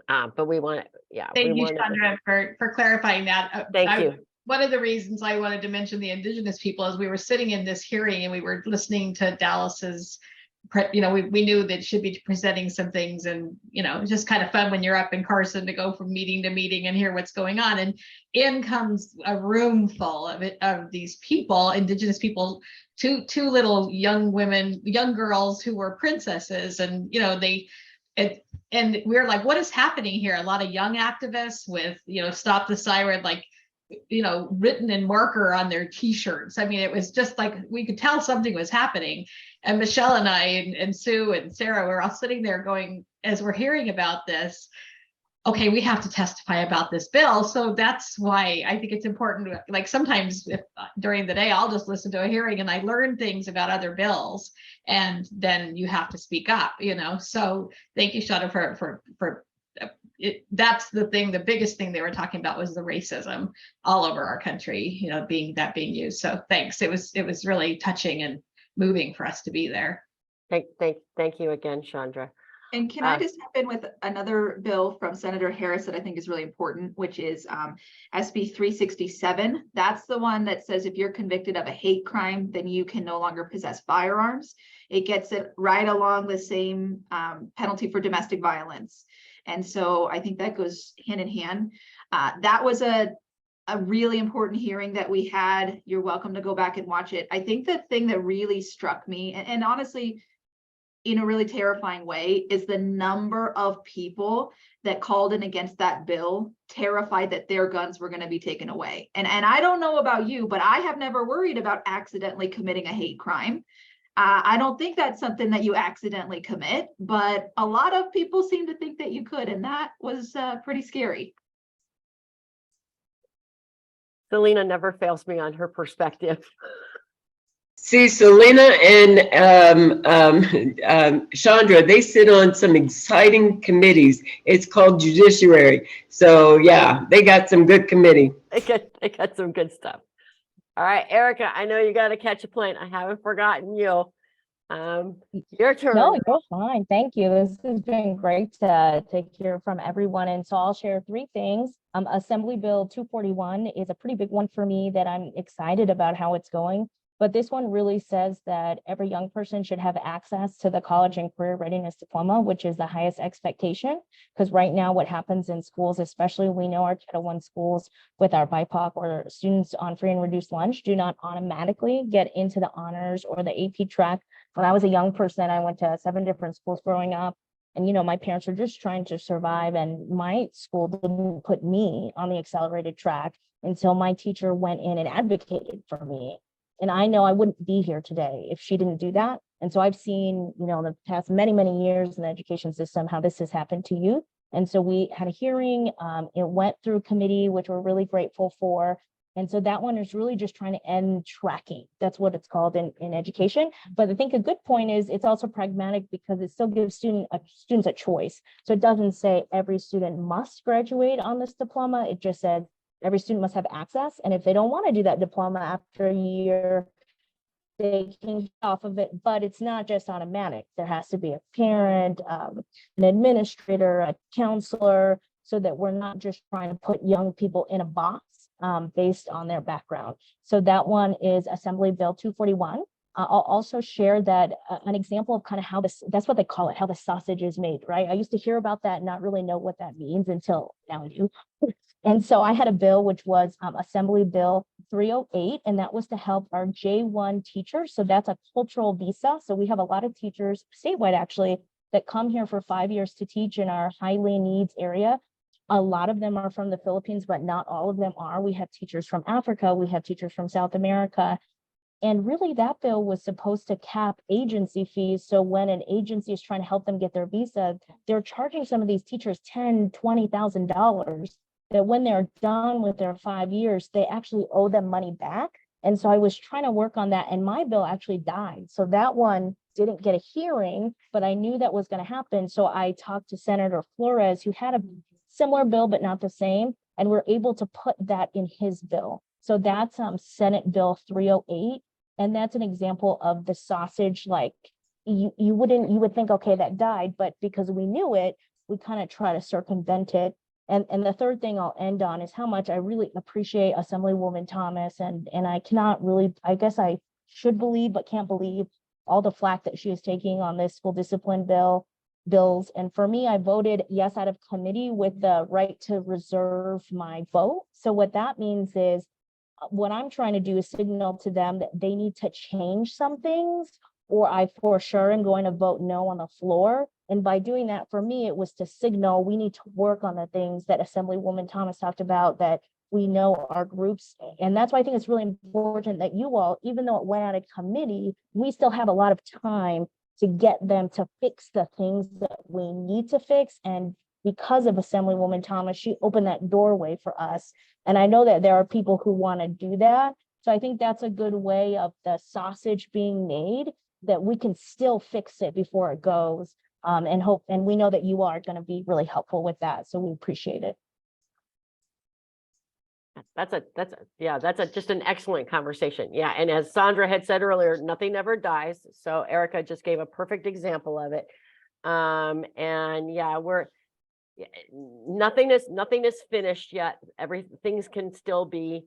But we want to, Thank you, Chandra, for clarifying that. Thank you. One of the reasons I wanted to mention the Indigenous people is we were sitting in this hearing and we were listening to Dallas's, we knew that she'd be presenting some things, and, it's just kind of fun when you're up in Carson to go from meeting to meeting and hear what's going on. And in comes a room full of these people, Indigenous people, two little young women, young girls who were princesses. And, and we're like, what is happening here? A lot of young activists with, stop the siren, written in marker on their t-shirts. I mean, it was just like, we could tell something was happening. And Michelle and I and Sue and Sarah were all sitting there going, as we're hearing about this, okay, we have to testify about this bill. So that's why I think it's important. Like sometimes during the day, I'll just listen to a hearing and I learn things about other bills, and then you have to speak up, So thank you, Shada, for that's the thing. The biggest thing they were talking about was the racism all over our country, being used. So thanks. It was really touching and moving for us to be there. Thank you again, Chandra. And can I just hop in with another bill from Senator Harris that I think is really important, which is SB 367. That's the one that says if you're convicted of a hate crime, then you can no longer possess firearms. It gets it right along the same penalty for domestic violence. And so I think that goes hand in hand. That was a really important hearing that we had. You're welcome to go back and watch it. I think the thing that really struck me, and honestly, in a really terrifying way, is the number of people that called in against that bill, terrified that their guns were going to be taken away. And I don't know about you, but I have never worried about accidentally committing a hate crime. I don't think that's something that you accidentally commit, but a lot of people seem to think that you could, and that was pretty scary. Selena never fails me on her perspective. See, Selena and Chandra, they sit on some exciting committees. It's called judiciary. So yeah, they got some good committee. They got some good stuff. All right, Erica, I know you got to catch a plane. I haven't forgotten you. Your turn. No, you're fine. Thank you. This has been great to hear from everyone. And so I'll share three things. Assembly Bill 241 is a pretty big one for me that I'm excited about how it's going. But this one really says that every young person should have access to the college and career readiness diploma, which is the highest expectation. Because right now, what happens in schools, especially we know our Title I schools with our BIPOC or students on free and reduced lunch, do not automatically get into the honors or the AP track. When I was a young person, I went to 7 different schools growing up. And, my parents were just trying to survive. And my school didn't put me on the accelerated track until my teacher went in and advocated for me. And I know I wouldn't be here today if she didn't do that. And so I've seen, in the past many, many years in the education system, how this has happened to youth. And so we had a hearing, it went through committee, which we're really grateful for. And so that one is really just trying to end tracking. That's what it's called in education. But I think a good point is it's also pragmatic because it still gives students a choice. So it doesn't say every student must graduate on this diploma. It just said every student must have access. And if they don't want to do that diploma after a year, they can get off of it, but it's not just automatic. There has to be a parent, an administrator, a counselor, so that we're not just trying to put young people in a box based on their background. So that one is Assembly Bill 241. I'll also share that an example of kind of how that's what they call it, how the sausage is made, right? I used to hear about that and not really know what that means until now I do. And so I had a bill, which was Assembly Bill 308, and that was to help our J1 teachers. So that's a cultural visa. So we have a lot of teachers statewide, actually, that come here for 5 years to teach in our highly needs area. A lot of them are from the Philippines, but not all of them are. We have teachers from Africa. We have teachers from South America. And really, that bill was supposed to cap agency fees. So when an agency is trying to help them get their visa, they're charging some of these teachers $10,000, $20,000. That when they're done with their 5 years, they actually owe them money back. And so I was trying to work on that, and my bill actually died. So that one didn't get a hearing, but I knew that was going to happen. So I talked to Senator Flores, who had a similar bill, but not the same, and we're able to put that in his bill. So that's Senate Bill 308. And that's an example of the sausage, like you would think, okay, that died, but because we knew it, we kind of try to circumvent it. And the third thing I'll end on is how much I really appreciate Assemblywoman Thomas. And I cannot really, I guess I should believe, but can't believe all the flack that she is taking on this school discipline bills. And for me, I voted yes out of committee with the right to reserve my vote. So what that means is what I'm trying to do is signal to them that they need to change some things, or I for sure am going to vote no on the floor. And by doing that, for me, it was to signal we need to work on the things that Assemblywoman Thomas talked about, that we know our groups. And that's why I think it's really important that you all, even though it went out of committee, we still have a lot of time to get them to fix the things that we need to fix. And because of Assemblywoman Thomas, she opened that doorway for us. And I know that there are people who want to do that. So I think that's a good way of the sausage being made, that we can still fix it before it goes. And we know that you are going to be really helpful with that. So we appreciate it. That's just an excellent conversation. Yeah. And as Sandra had said earlier, nothing ever dies. So Erica just gave a perfect example of it. And yeah, nothing is finished yet. Things can still be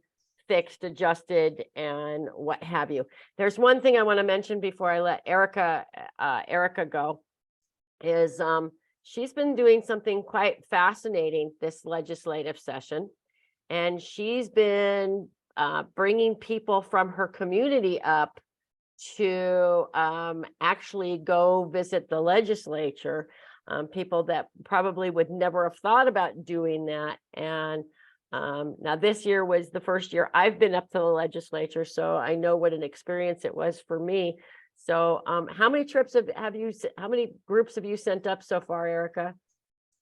fixed, adjusted, and what have you. There's one thing I want to mention before I let Erica go, is she's been doing something quite fascinating this legislative session, and she's been bringing people from her community up to actually go visit the legislature. People that probably would never have thought about doing that. And now this year was the first year I've been up to the legislature, so I know what an experience it was for me. So how many trips how many groups have you sent up so far, Erica?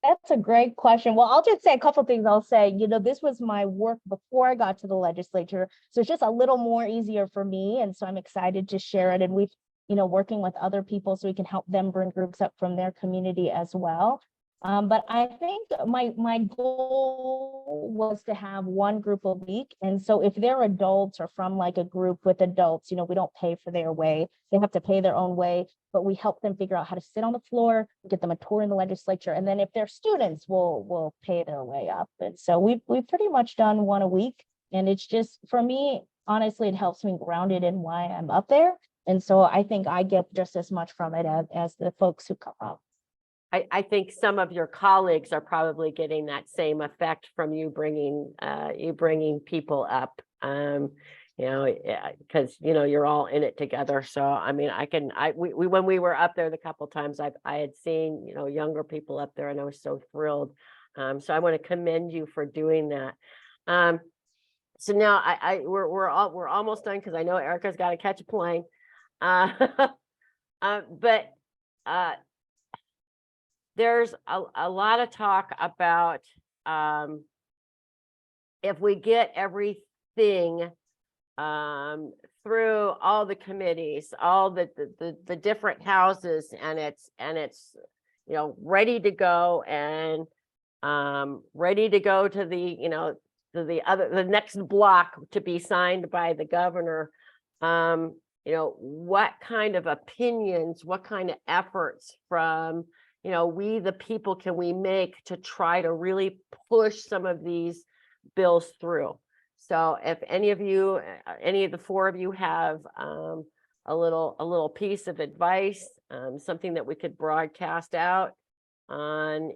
That's a great question. Well, I'll just say a couple things. I'll say, this was my work before I got to the legislature. So it's just a little more easier for me. And so I'm excited to share it. And we've, working with other people so we can help them bring groups up from their community as well. But I think my goal was to have one group a week. And so if they're adults or from like a group with adults, we don't pay for their way. They have to pay their own way, but we help them figure out how to sit on the floor, get them a tour in the legislature. And then if they're students, we'll pay their way up. And so we've pretty much done one a week. And it's just, for me, honestly, it helps me grounded in why I'm up there. And so I think I get just as much from it as the folks who come up. I think some of your colleagues are probably getting that same effect from you bringing people up, because you're all in it together. So I mean, we when we were up there the couple times, I had seen younger people up there, and I was so thrilled. So I want to commend you for doing that. So now we're almost done because I know Erica's got to catch a plane. But there's a lot of talk about if we get everything through all the committees, all the different houses, and it's ready to go and ready to go to the next block to be signed by the governor. What kind of opinions, what kind of efforts from we the people can we make to try to really push some of these bills through? So if any of the four of you have a little piece of advice, something that we could broadcast out on,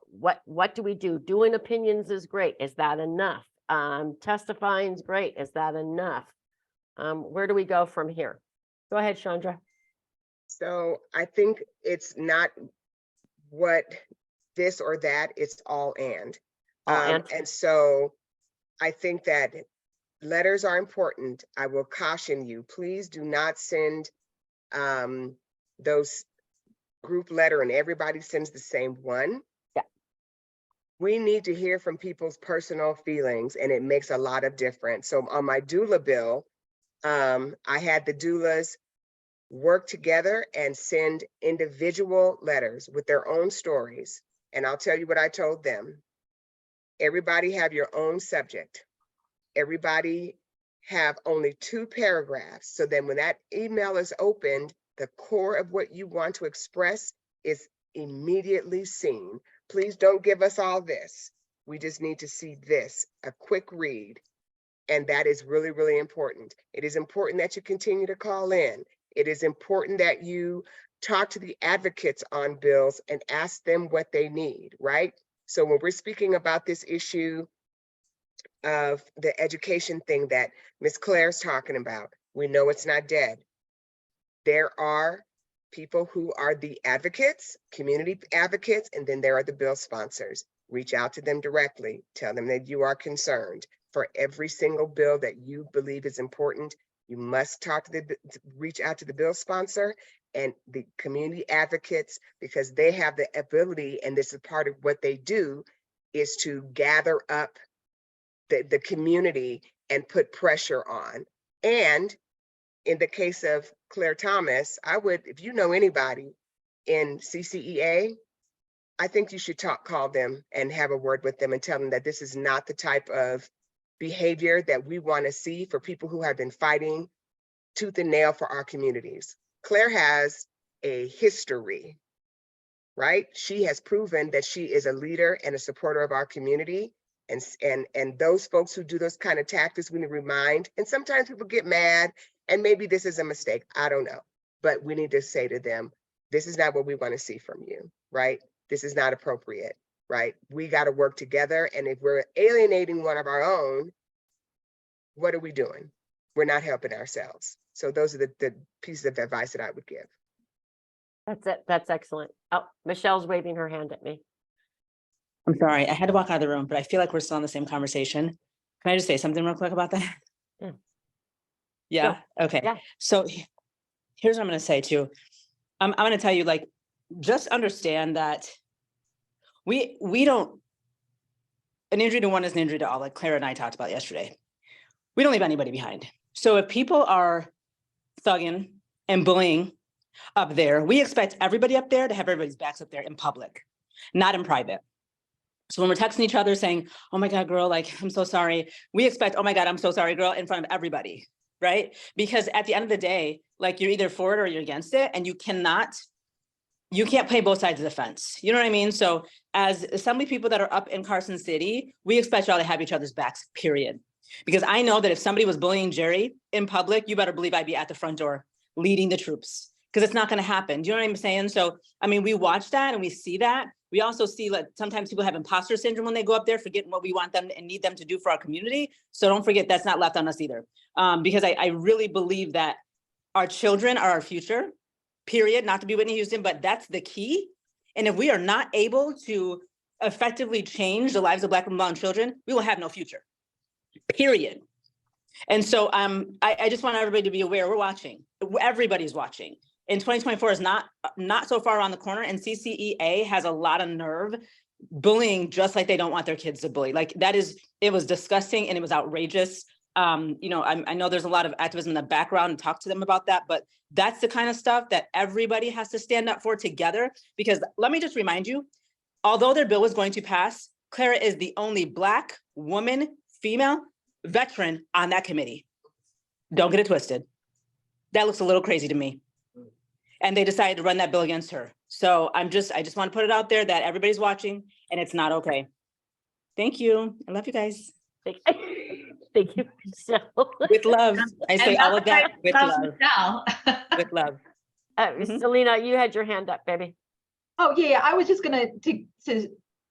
what do we do? Doing opinions is great. Is that enough? Testifying is great. Is that enough? Where do we go from here? Go ahead, Chandra. So I think it's not what this or that, it's all and. And so I think that letters are important. I will caution you, please do not send those group letter and everybody sends the same one. Yeah. We need to hear from people's personal feelings, and it makes a lot of difference. So on my doula bill, I had the doulas work together and send individual letters with their own stories. And I'll tell you what I told them. Everybody have your own subject. Everybody have only 2 paragraphs. So then when that email is opened, the core of what you want to express is immediately seen. Please don't give us all this. We just need to see this, a quick read. And that is really, really important. It is important that you continue to call in. It is important that you talk to the advocates on bills and ask them what they need, right? So when we're speaking about this issue of the education thing that Ms. Claire's talking about, we know it's not dead. There are people who are the advocates, community advocates, and then there are the bill sponsors. Reach out to them directly. Tell them that you are concerned. For every single bill that you believe is important, you must reach out to the bill sponsor and the community advocates, because they have the ability, and this is part of what they do, is to gather up the community and put pressure on. And in the case of Claire Thomas, I would, if you know anybody in CCEA, I think you should call them and have a word with them and tell them that this is not the type of behavior that we want to see for people who have been fighting tooth and nail for our communities. Claire has a history, right? She has proven that she is a leader and a supporter of our community. And those folks who do those kind of tactics, we need to remind, and sometimes people get mad, and maybe this is a mistake, I don't know. But we need to say to them, this is not what we want to see from you, right? This is not appropriate. Right? We got to work together. And if we're alienating one of our own, what are we doing? We're not helping ourselves. So those are the pieces of advice that I would give. That's it. That's excellent. Oh, Michelle's waving her hand at me. I'm sorry, I had to walk out of the room, but I feel like we're still in the same conversation. Can I just say something real quick about that? Yeah. Yeah. Sure. Okay. Yeah. So here's what I'm going to say too. I'm going to tell you, like, just understand that we don't, an injury to one is an injury to all, like Clara and I talked about yesterday. We don't leave anybody behind. So if people are thugging and bullying up there, we expect everybody up there to have everybody's backs up there in public, not in private. So when we're texting each other saying, oh my God, girl, like, I'm so sorry, we expect, oh my God, I'm so sorry, girl, in front of everybody, right? Because at the end of the day, like, you're either for it or you're against it, and you can't play both sides of the fence. You know what I mean? So as assembly people that are up in Carson City, we expect y'all to have each other's backs, period. Because I know that if somebody was bullying Jerry in public, you better believe I'd be at the front door leading the troops, because it's not going to happen. Do you know what I'm saying? So, I mean, we watch that and we see that. We also see, like, sometimes people have imposter syndrome when they go up there, forgetting what we want them and need them to do for our community. So don't forget, that's not left on us either. Because I really believe that our children are our future, period, not to be Whitney Houston, but that's the key. And if we are not able to effectively change the lives of Black and brown children, we will have no future, period. And so I just want everybody to be aware, we're watching, everybody's watching. And 2024 is not so far around the corner, and CCEA has a lot of nerve bullying just like they don't want their kids to bully. Like, it was disgusting and it was outrageous. You know, I know there's a lot of activism in the background, and talk to them about that, but that's the kind of stuff that everybody has to stand up for together. Because let me just remind you, although their bill was going to pass, Clara is the only Black woman, female veteran on that committee. Don't get it twisted. That looks a little crazy to me. And they decided to run that bill against her. So I just want to put it out there that everybody's watching, and it's not okay. Thank you. I love you guys. Thank you, Michelle. With love. I say And all of that with that's love. Michelle. With love. Mhm. Selena, you had your hand up, baby. Oh, yeah, I was just gonna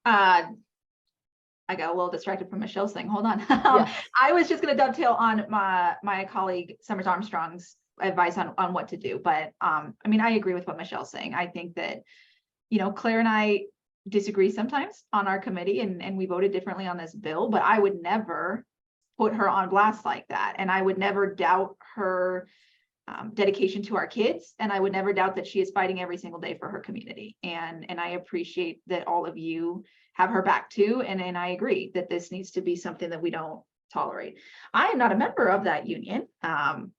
I got a little distracted from Michelle's thing. Hold on. Yeah. I was just gonna dovetail on my colleague Summers Armstrong's advice on what to do. But I mean, I agree with what Michelle's saying. I think that, you know, Claire and I disagree sometimes on our committee, and we voted differently on this bill, but I would never put her on blast like that. And I would never doubt her dedication to our kids. And I would never doubt that she is fighting every single day for her community. And I appreciate that all of you have her back too. And I agree that this needs to be something that we don't tolerate. I am not a member of that union on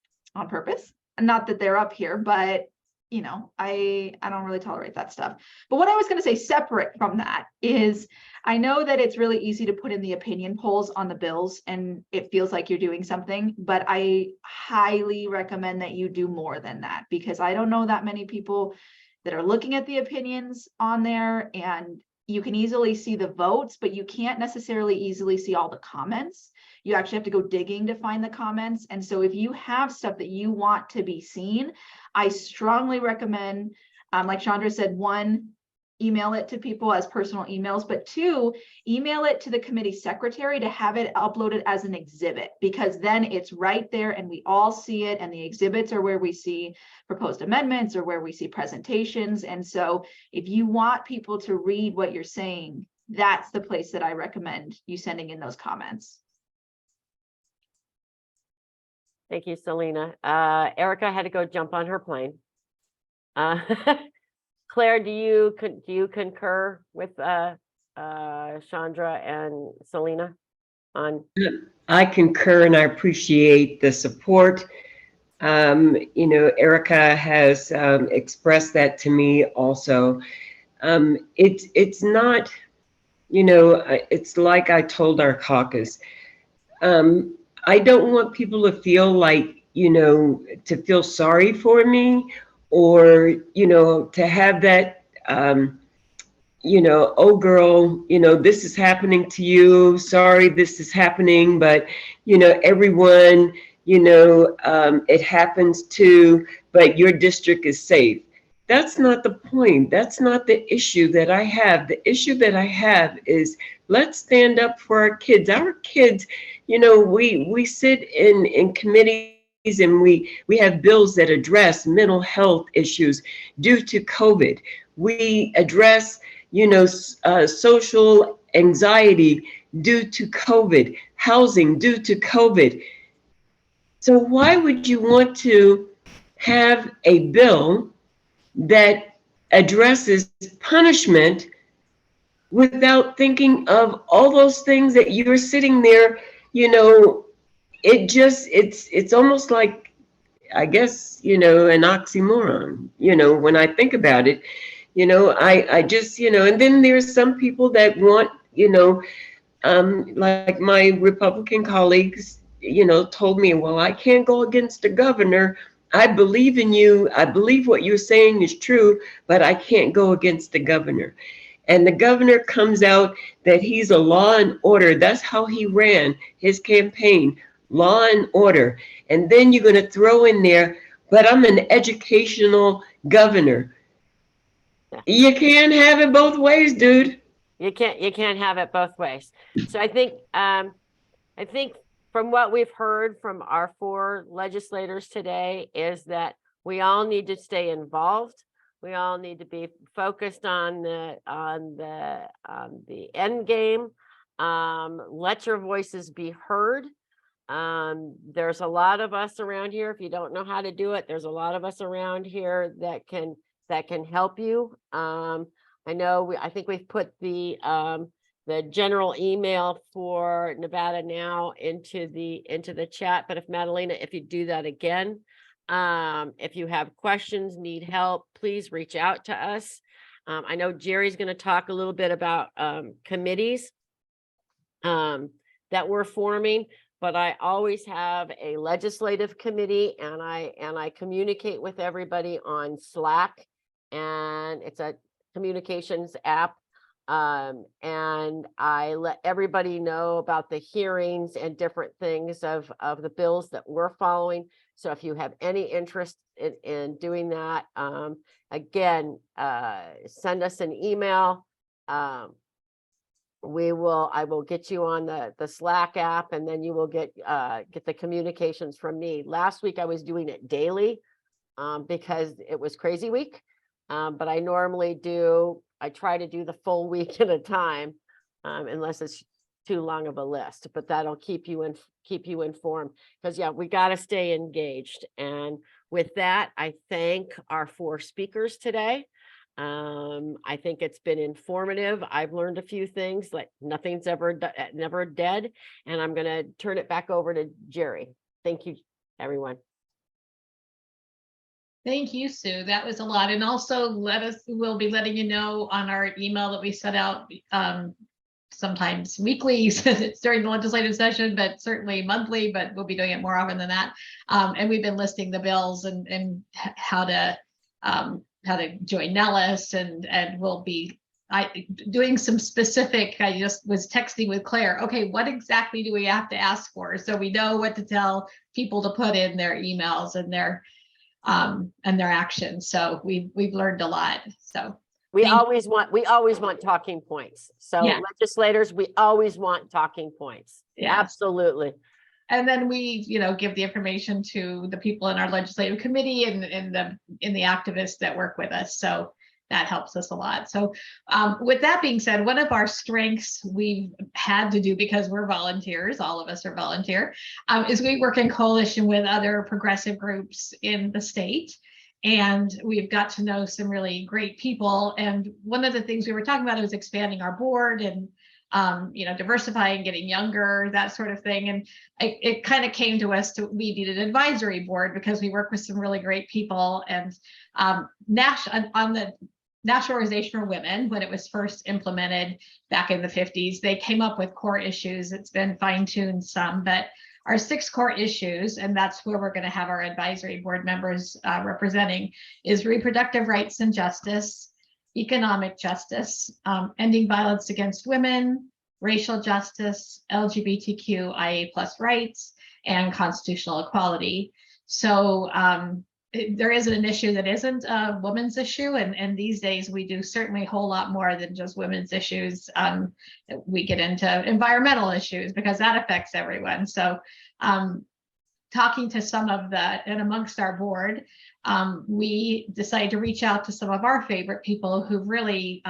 purpose. Not that they're up here, but you know, I don't really tolerate that stuff. But what I was going to say separate from that is, I know that it's really easy to put in the opinion polls on the bills and it feels like you're doing something, but I highly recommend that you do more than that, because I don't know that many people that are looking at the opinions on there, and you can easily see the votes, but you can't necessarily easily see all the comments. You actually have to go digging to find the comments. And so if you have stuff that you want to be seen, I strongly recommend, like Chandra said, 1, email it to people as personal emails, but 2, email it to the committee secretary to have it uploaded as an exhibit, because then it's right there and we all see it. And the exhibits are where we see proposed amendments or where we see presentations. And so if you want people to read what you're saying, that's the place that I recommend you sending in those comments. Thank you, Selena. Erica had to go jump on her plane. Claire, do you concur with Chandra and Selena on? I concur, and I appreciate the support. You know, Erica has expressed that to me also. It's not, you know, it's like I told our caucus. I don't want people to feel like, you know, to feel sorry for me, or, you know, to have that, you know, oh girl, you know, this is happening to you. Sorry, this is happening, but, you know, everyone, you know, it happens too, but your district is safe. That's not the point. That's not the issue that I have. The issue that I have is, let's stand up for our kids. Our kids, you know, we sit in committees and we have bills that address mental health issues due to COVID. We address, you know, social anxiety due to COVID, housing due to COVID. So why would you want to have a bill that addresses punishment without thinking of all those things that you're sitting there, you know, it's almost like, I guess, you know, an oxymoron, you know, when I think about it, you know, I just, you know, and then there's some people that want, you know, like my Republican colleagues, you know, told me, well, I can't go against the governor. I believe in you. I believe what you're saying is true, but I can't go against the governor. And the governor comes out that he's a law and order. That's how he ran his campaign, law and order. And then you're going to throw in there, but I'm an educational governor. Yeah. You can't have it both ways, dude. You can't have it both ways. So I think from what we've heard from our 4 legislators today is that we all need to stay involved. We all need to be focused on the end game. Let your voices be heard. There's a lot of us around here. If you don't know how to do it, there's a lot of us around here that can help you. I know I think we've put the general email for Nevada Now into the chat, but if Madalena, if you do that again, if you have questions, need help, please reach out to us. I know Jerry's going to talk a little bit about committees that we're forming, but I always have a legislative committee, and I communicate with everybody on Slack, and it's a communications app. And I let everybody know about the hearings and different things of the bills that we're following. So if you have any interest in doing that, again, send us an email. I will get you on the Slack app, and then you will get the communications from me. Last week I was doing it daily because it was crazy week. But I normally I try to do the full week at a time, unless it's too long of a list, but that'll keep you informed, because yeah, we got to stay engaged. And with that, I thank our 4 speakers today. I think it's been informative. I've learned a few things, like nothing's never dead. And I'm going to turn it back over to Jerry. Thank you, everyone. Thank you, Sue. That was a lot. And also we'll be letting you know on our email that we set out sometimes weekly during the legislative session, but certainly monthly, but we'll be doing it more often than that. And we've been listing the bills and how to join Nellis, and we'll be doing some specific. I just was texting with Claire. Okay, what exactly do we have to ask for? So we know what to tell people to put in their emails and their actions. So we've learned a lot. So we always want talking points. So yeah. Legislators, we always want talking points. Yeah. Absolutely. And then we, give the information to the people in our legislative committee and in the activists that work with us. So that helps us a lot. So with that being said, one of our strengths we've had to do, because we're volunteers, all of us are volunteer, is we work in coalition with other progressive groups in the state. And we've got to know some really great people. And one of the things we were talking about is expanding our board and diversifying, getting younger, that sort of thing. And it kind of came to us we needed an advisory board because we work with some really great people. And on the National Organization for Women, when it was first implemented back in the 50s, they came up with core issues. It's been fine-tuned some, but our 6 core issues, and that's where we're going to have our advisory board members representing, is reproductive rights and justice, economic justice, ending violence against women, racial justice, LGBTQIA+ rights, and constitutional equality. So there isn't an issue that isn't a women's issue, and these days we do certainly a whole lot more than just women's issues. We get into environmental issues because that affects everyone. So talking to some of that, and amongst our board, we decided to reach out to some of our favorite people who've really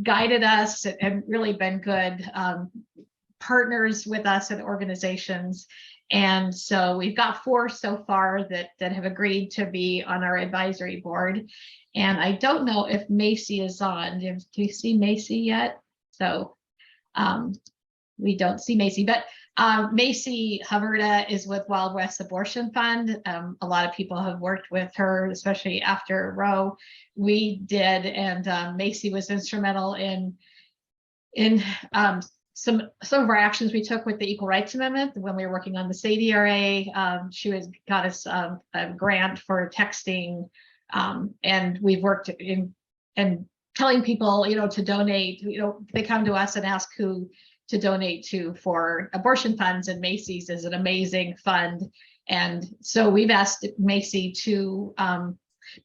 guided us and really been good partners with us and organizations. And so we've got 4 so far that have agreed to be on our advisory board. And I don't know if Macy is on. Do you see Macy yet? So we don't see Macy, but Macy Haverda is with Wild West Abortion Fund. A lot of people have worked with her, especially after Roe. We did, and Macy was instrumental in some of our actions we took with the Equal Rights Amendment when we were working on the SADRA. She got us a grant for texting, and we've worked in and telling people, to donate. They come to us and ask who to donate to for abortion funds, and Macy's is an amazing fund. And so we've asked Macy to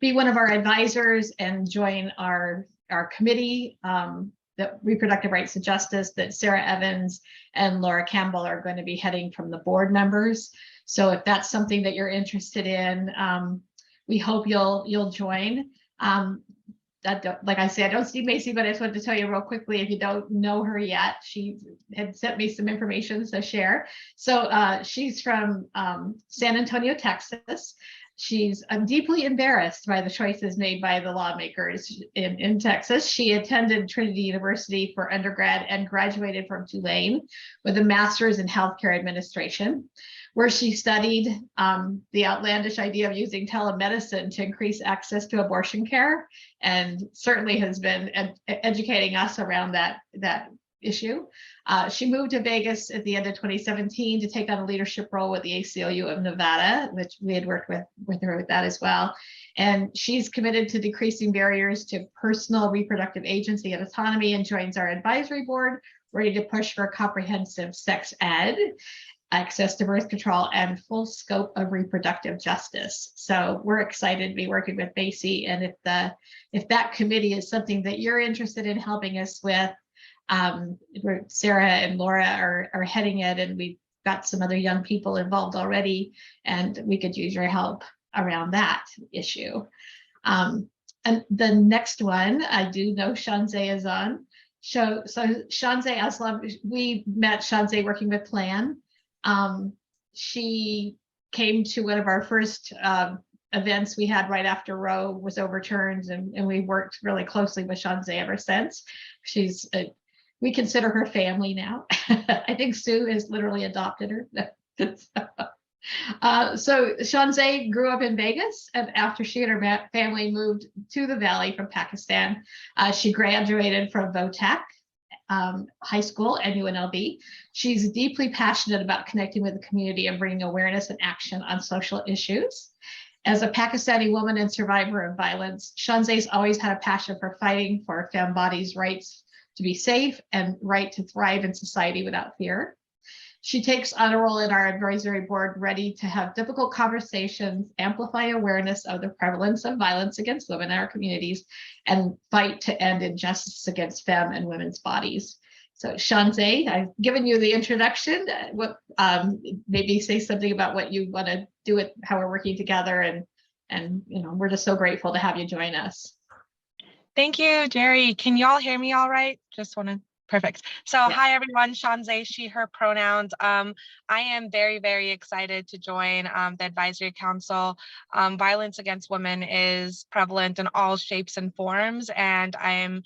be one of our advisors and join our committee, the Reproductive Rights and Justice, that Sarah Evans and Laura Campbell are going to be heading from the board members. So if that's something that you're interested in, we hope you'll join. Like I said, I don't see Macy, but I just wanted to tell you real quickly, if you don't know her yet, she had sent me some information to share. So she's from San Antonio, Texas. She's deeply embarrassed by the choices made by the lawmakers in Texas. She attended Trinity University for undergrad and graduated from Tulane with a master's in healthcare administration, where she studied the outlandish idea of using telemedicine to increase access to abortion care, and certainly has been educating us around that issue. She moved to Vegas at the end of 2017 to take on a leadership role with the ACLU of Nevada, which we had worked with her with that as well. And she's committed to decreasing barriers to personal reproductive agency and autonomy, and joins our advisory board, ready to push for comprehensive sex ed, access to birth control, and full scope of reproductive justice. So we're excited to be working with Macy. And if that committee is something that you're interested in helping us with, Sarah and Laura are heading it, and we've got some other young people involved already, and we could use your help around that issue. And the next one, I do know Shanzeh is on. So Shanzeh Aslam, we met Shanzeh working with Plan. She came to one of our first events we had right after Roe was overturned, and we worked really closely with Shanzeh ever since. We consider her family now. I think Sue has literally adopted her. So Shanzeh grew up in Vegas, and after she and her family moved to the Valley from Pakistan, she graduated from VOTAC High School and UNLV. She's deeply passionate about connecting with the community and bringing awareness and action on social issues. As a Pakistani woman and survivor of violence, Shanzeh's always had a passion for fighting for femme bodies' rights to be safe and right to thrive in society without fear. She takes on a role in our advisory board, ready to have difficult conversations, amplify awareness of the prevalence of violence against women in our communities, and fight to end injustice against femme and women's bodies. So Shanzeh, I've given you the introduction. Maybe say something about what you want to do with how we're working together, and we're just so grateful to have you join us. Thank you, Jerry. Can you all hear me all right? Just want to, perfect. So yeah. Hi, everyone. Shanzeh, she, her pronouns. I am very, very excited to join the advisory council. Violence against women is prevalent in all shapes and forms, and I am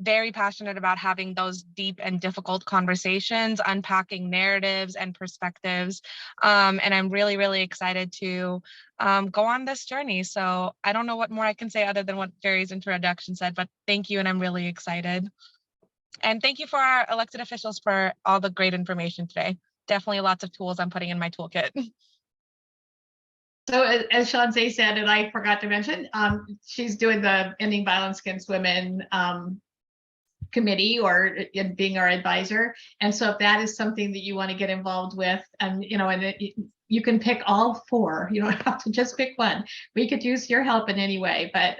very passionate about having those deep and difficult conversations, unpacking narratives and perspectives. And I'm really, really excited to go on this journey. So I don't know what more I can say other than what Jerry's introduction said, but thank you. And I'm really excited. And thank you for our elected officials for all the great information today. Definitely lots of tools I'm putting in my toolkit. So as Shanzeh said, and I forgot to mention, she's doing the Ending Violence Against Women committee, or in being our advisor. And so if that is something that you want to get involved with, and you can pick all 4, you don't have to just pick one. We could use your help in any way, but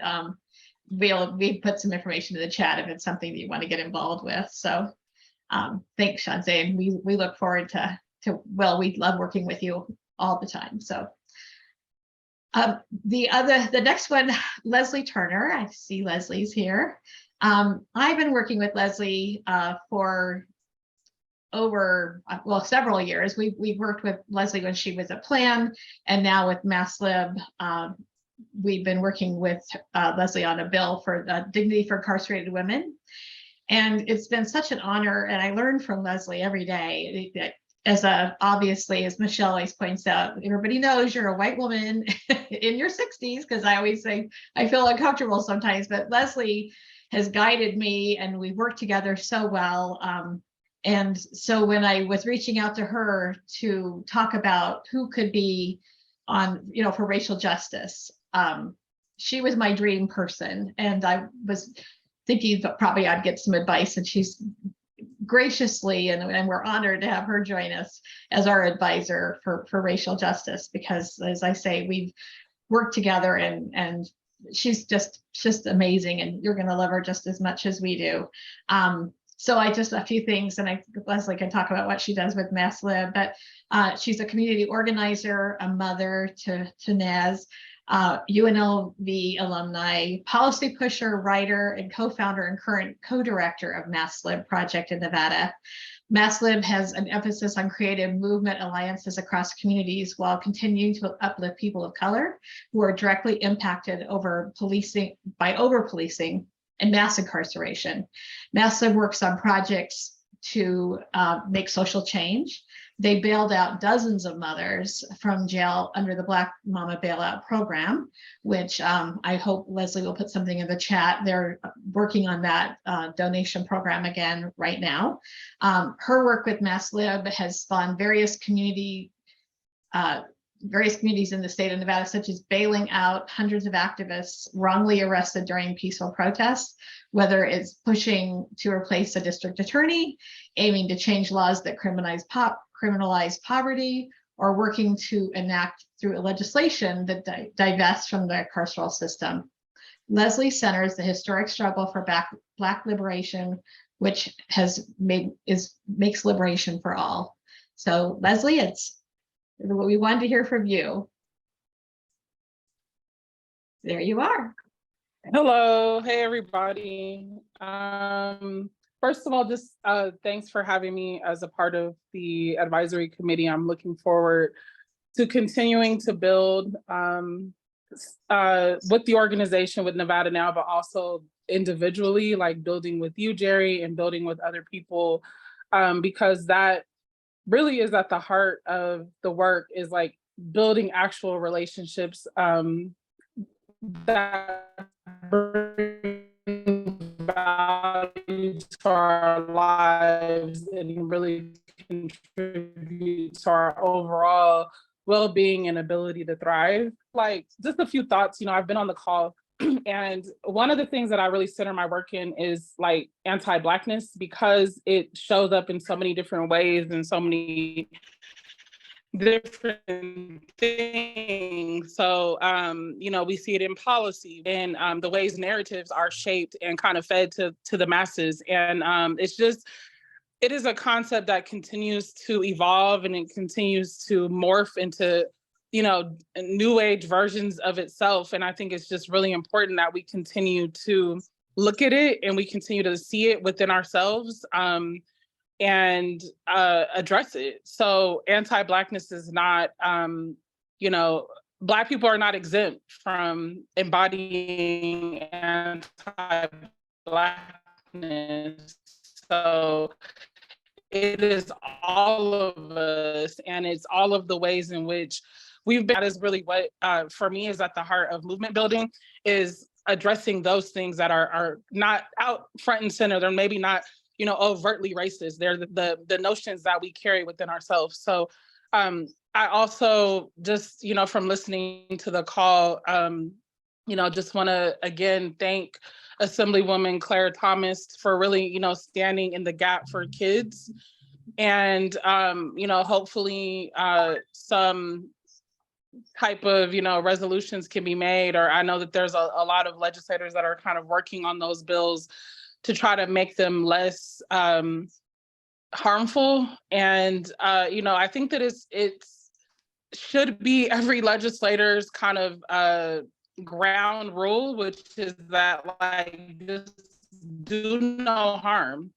we put some information in the chat if it's something that you want to get involved with. So thanks, Shanzeh, and we look forward to we love working with you all the time. So the next one, Leslie Turner. I see Leslie's here. I've been working with Leslie for over, well, several years. We've worked with Leslie when she was at Plan, and now with MassLib, we've been working with Leslie on a bill for dignity for incarcerated women. And it's been such an honor, and I learn from Leslie every day. Obviously, as Michelle always points out, everybody knows you're a white woman in your 60s, because I always say I feel uncomfortable sometimes, but Leslie has guided me and we worked together so well. And so when I was reaching out to her to talk about who could be on, for racial justice, she was my dream person. And I was thinking that probably I'd get some advice, and she's graciously, and we're honored to have her join us as our advisor for racial justice, because as I say, we've worked together, and she's just amazing, and you're going to love her just as much as we do. So a few things, and Leslie can talk about what she does with MassLib, but she's a community organizer, a mother to Naz, UNLV alumni, policy pusher, writer, and co-founder and current co-director of MassLib project in Nevada. MassLib has an emphasis on creative movement alliances across communities while continuing to uplift people of color who are directly impacted by over-policing and mass incarceration. MassLib works on projects to make social change. They bailed out dozens of mothers from jail under the Black Mama Bailout Program, which I hope Leslie will put something in the chat. They're working on that donation program again right now. Her work with MassLib has spawned various communities in the state of Nevada, such as bailing out hundreds of activists wrongly arrested during peaceful protests, whether it's pushing to replace a district attorney, aiming to change laws that criminalize poverty, or working to enact through legislation that divests from the carceral system. Leslie centers the historic struggle for Black liberation, which makes liberation for all. So Leslie, it's what we wanted to hear from you. There you are. Hello, hey everybody. First of all, just thanks for having me as a part of the advisory committee. I'm looking forward to continuing to build with the organization with Nevada Now, but also individually, like building with you, Jerry, and building with other people, because that really is at the heart of the work, is like building actual relationships that bring value to our lives and really contribute to our overall well-being and ability to thrive. Like, just a few thoughts, I've been on the call, and one of the things that I really center my work in is like anti-Blackness, because it shows up in so many different ways and so many different things. So, we see it in policy and the ways narratives are shaped and kind of fed to the masses. And it is a concept that continues to evolve, and it continues to morph into, new age versions of itself. And I think it's just really important that we continue to look at it and we continue to see it within ourselves. And address it. So anti-Blackness is not, Black people are not exempt from embodying anti-Blackness. So it is all of us, and it's all of the ways in which we've been. That is really what, for me, is at the heart of movement building, is addressing those things that are not out front and center. They're maybe not overtly racist. They're the notions that we carry within ourselves. So I also just, from listening to the call, just want to again thank Assemblywoman Claire Thomas for really, standing in the gap for kids. And, hopefully some type of, resolutions can be made, or I know that there's a lot of legislators that are kind of working on those bills to try to make them less harmful. And, I think that it should be every legislator's kind of ground rule, which is that, like, just do no harm.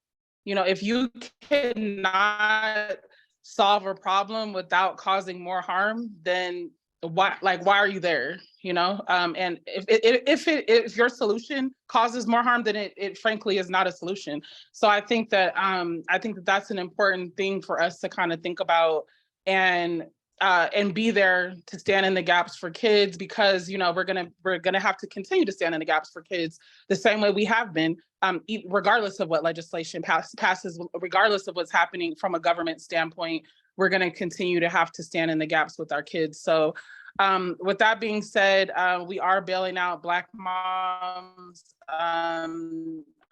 You know, if you cannot solve a problem without causing more harm, then why are you there? You know, and if your solution causes more harm, then it frankly is not a solution. So I think that that's an important thing for us to kind of think about and be there to stand in the gaps for kids, because you know we're gonna have to continue to stand in the gaps for kids the same way we have been, regardless of what legislation passes, regardless of what's happening from a government standpoint. We're going to continue to have to stand in the gaps with our kids. So with that being said, we are bailing out Black moms.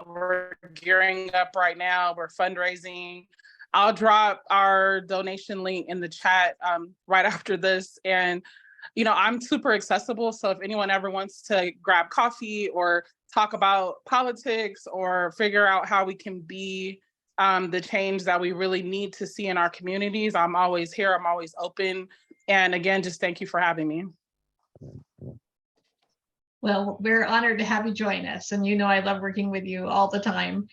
We're gearing up right now. We're fundraising. I'll drop our donation link in the chat right after this. And, you know, I'm super accessible. So if anyone ever wants to grab coffee or talk about politics or figure out how we can be the change that we really need to see in our communities, I'm always here. I'm always open. And again, just thank you for having me. Well, we're honored to have you join us. And you know, I love working with you all the time.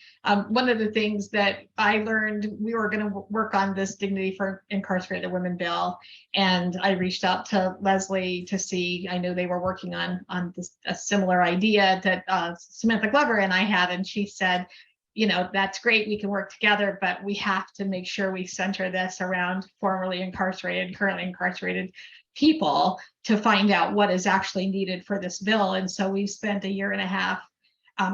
One of the things that I learned, we were going to work on this Dignity for Incarcerated Women bill. And I reached out to Leslie to see, I know they were working on this, a similar idea that Samantha Glover and I had. And she said, you know, that's great, we can work together, but we have to make sure we center this around formerly incarcerated, currently incarcerated people to find out what is actually needed for this bill. And so we spent 1.5 years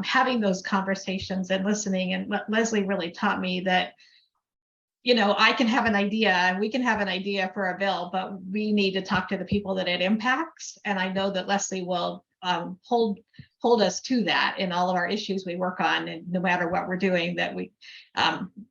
having those conversations and listening. And Leslie really taught me that, you know, I can have an idea and we can have an idea for a bill, but we need to talk to the people that it impacts. And I know that Leslie will hold us to that in all of our issues we work on, and no matter what we're doing, that we,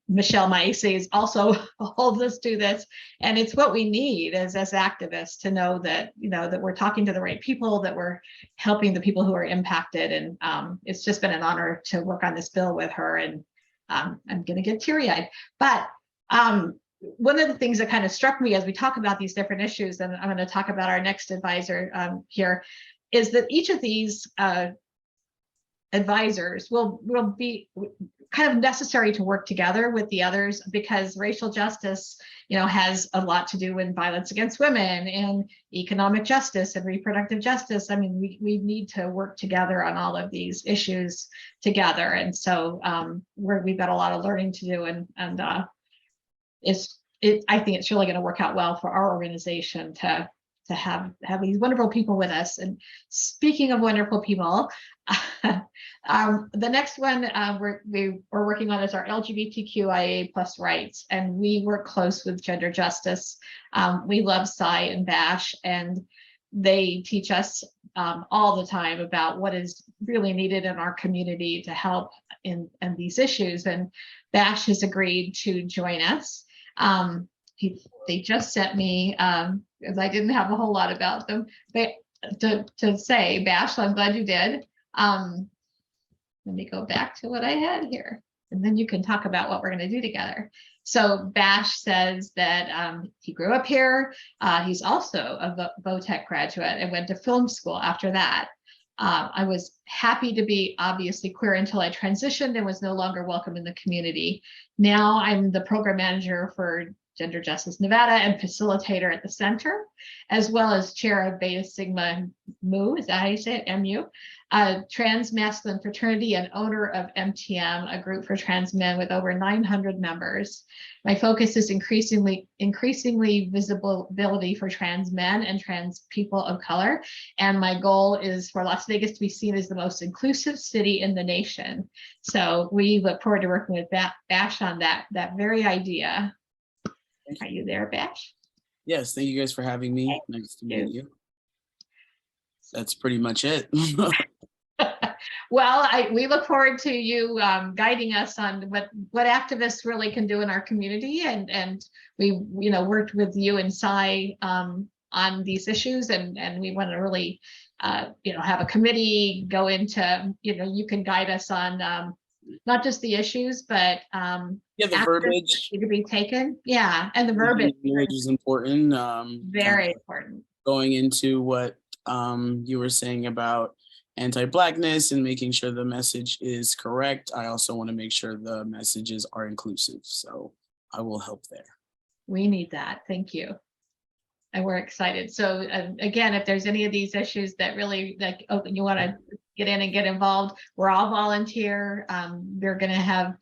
Michelle Maese also holds us to this. And it's what we need as activists to know that, you know, that we're talking to the right people, that we're helping the people who are impacted. And it's just been an honor to work on this bill with her. And I'm gonna get teary-eyed. But one of the things that kind of struck me as we talk about these different issues, and I'm going to talk about our next advisor here, is that each of these advisors will be kind of necessary to work together with the others, because racial justice, you know, has a lot to do with violence against women and economic justice and reproductive justice. I mean, we need to work together on all of these issues together. And so we've got a lot of learning to do, and I think it's really going to work out well for our organization to have these wonderful people with us. And speaking of wonderful people, the next one we're working on is our LGBTQIA+ rights, and we work close with Gender Justice. We love Cy and Bash, and they teach us all the time about what is really needed in our community to help in these issues. And Bash has agreed to join us. They just sent me, because I didn't have a whole lot about them, to say, Bash, I'm glad you did. Let me go back to what I had here, and then you can talk about what we're going to do together. So Bash says that he grew up here. He's also a VOTEC graduate and went to film school after that. I was happy to be obviously queer until I transitioned and was no longer welcome in the community. Now I'm the program manager for Gender Justice Nevada and facilitator at the center, as well as chair of Beta Sigma Mu, is that how you say it, MU? Trans masculine fraternity, and owner of MTM, a group for trans men with over 900 members. My focus is increasingly visibility for trans men and trans people of color. And my goal is for Las Vegas to be seen as the most inclusive city in the nation. So we look forward to working with Bash on that very idea. Are you there, Bash? Yes, thank you guys for having me. Okay. Nice to meet you. That's pretty much it. Well, we look forward to you guiding us on what activists really can do in our community, and we worked with you and Cy on these issues, and we want to really have a committee go into, you can guide us on not just the issues, but the verbiage to be taken. Yeah, and the verbiage is important. Very important. Going into what you were saying about anti-Blackness and making sure the message is correct. I also want to make sure the messages are inclusive. So I will help there. We need that. Thank you. And we're excited. So again, if there's any of these issues that really like, oh, you want to get in and get involved, we're all volunteer. We're going to have,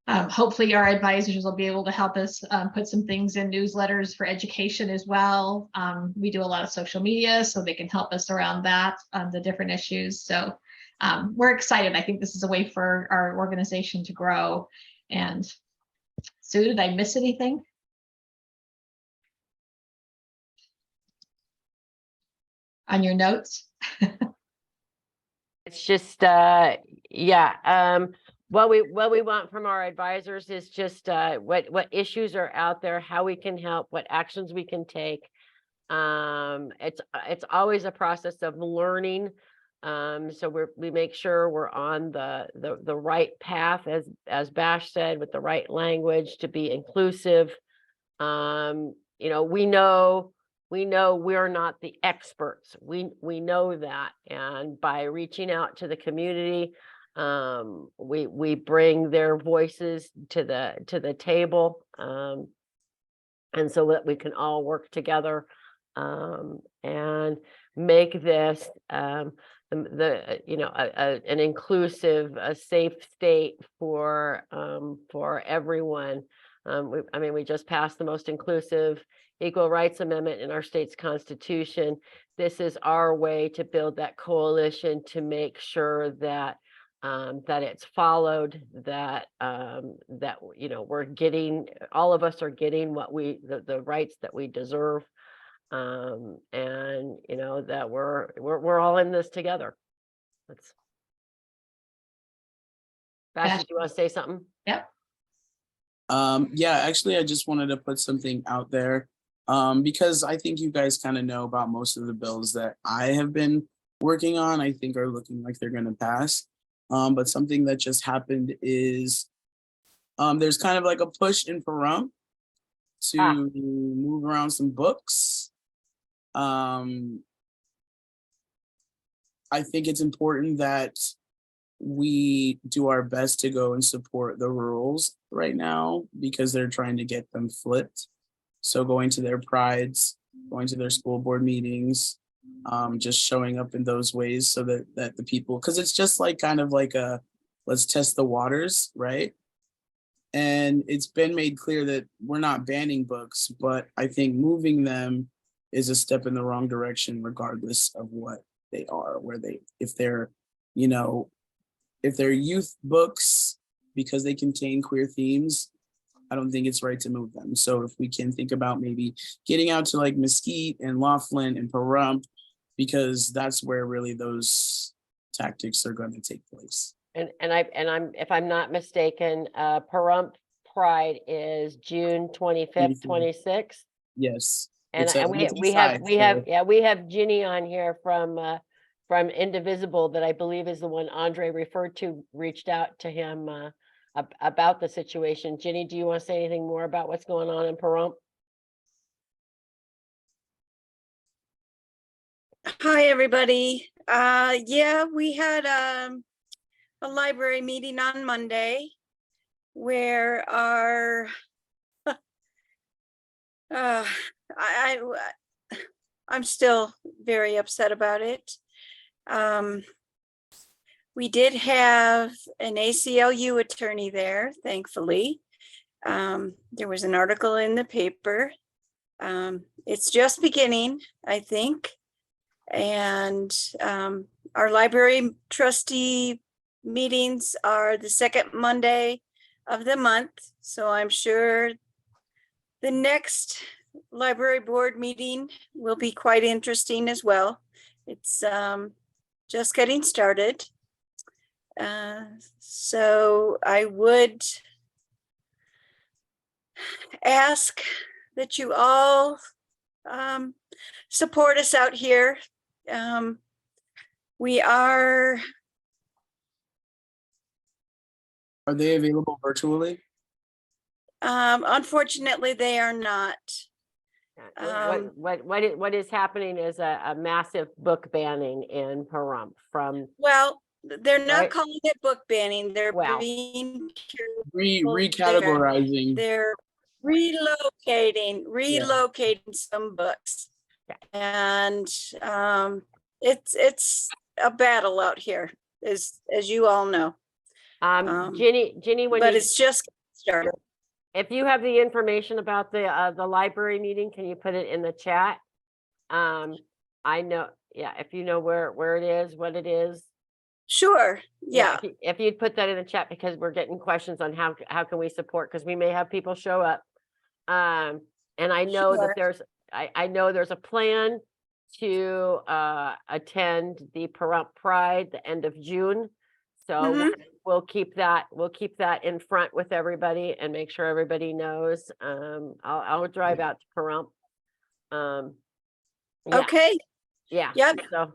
hopefully our advisors will be able to help us put some things in newsletters for education as well. We do a lot of social media, so they can help us around that, the different issues. So we're excited. I think this is a way for our organization to grow. And Sue, did I miss anything? On your notes? It's just, yeah. What we want from our advisors is just what issues are out there, how we can help, what actions we can take. It's always a process of learning. So we make sure we're on the right path, as Bash said, with the right language to be inclusive. You know, we know we're not the experts. We know that, and by reaching out to the community, we bring their voices to the table, and so that we can all work together and make this you know, an inclusive, a safe state for everyone. I mean, we just passed the most inclusive Equal Rights Amendment in our state's constitution. This is our way to build that coalition to make sure that that it's followed, that you know, we're getting, all of us are getting what the rights that we deserve, and you know, that we're all in this together. That's Bash, do you want to say something? Yep. Yeah, actually, I just wanted to put something out there because I think you guys kind of know about most of the bills that I have been working on. I think are looking like they're going to pass. But something that just happened is there's kind of like a push in Pahrump to move around some books. I think it's important that we do our best to go and support the rurals right now because they're trying to get them flipped. So going to their prides, going to their school board meetings, just showing up in those ways so that the people, because it's just like kind of like a let's test the waters, right? And it's been made clear that we're not banning books, but I think moving them is a step in the wrong direction, regardless of what they are, if they're, you know, if they're youth books because they contain queer themes, I don't think it's right to move them. So if we can think about maybe getting out to like Mesquite and Laughlin and Pahrump, because that's where really those tactics are going to take place. And I'm if I'm not mistaken, Pahrump Pride is June 25th, 26th. Yes. And we have Ginny on here from Indivisible that I believe is the one Andre referred to, reached out to him about the situation. Ginny, do you want to say anything more about what's going on in Pahrump? Hi, everybody. Yeah, we had a library meeting on Monday where our I'm still very upset about it. We did have an ACLU attorney there, thankfully. There was an article in the paper. It's just beginning, I think. And our library trustee meetings are the second Monday of the month. So I'm sure the next library board meeting will be quite interesting as well. It's just getting started. So I would ask that you all support us out here. We are they available virtually? Unfortunately, they are not. What is happening is a massive book banning in Pahrump from, Well, they're not Right. calling it book banning. They're Well. being Recategorizing. they're relocating some books. And it's a battle out here, as you all know. Ginny, when But you, it's just started. if you have the information about the library meeting, can you put it in the chat? I know, yeah, if you know where it is, what it is. Sure, yeah. If you'd put that in the chat, because we're getting questions on how can we support, because we may have people show up. And I know that Sure. I know there's a plan to attend the Pahrump Pride the end of June. So Mhm. we'll keep that in front with everybody and make sure everybody knows. I'll drive out to Pahrump. Yeah, Okay, yeah. Yep. So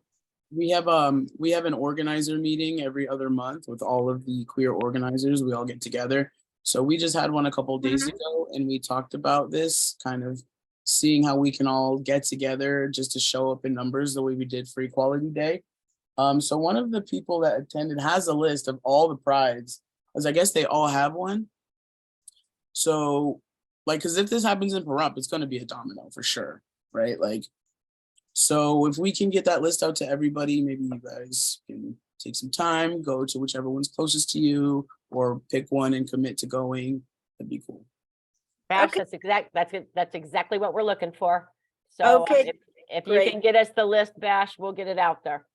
We have an organizer meeting every other month with all of the queer organizers. We all get together. So we just had one a couple of days ago, and we talked about this, kind of seeing how we can all get together just to show up in numbers the way we did for Equality Day. So one of the people that attended has a list of all the prides, because I guess they all have one. So, like, because if this happens in Pahrump, it's going to be a domino for sure, right? Like, so if we can get that list out to everybody, maybe you guys can take some time, go to whichever one's closest to you, or pick one and commit to going. That'd be cool. Bash, Okay. that's exactly what we're looking for. So Okay, if you great. can get us the list, Bash, we'll get it out there.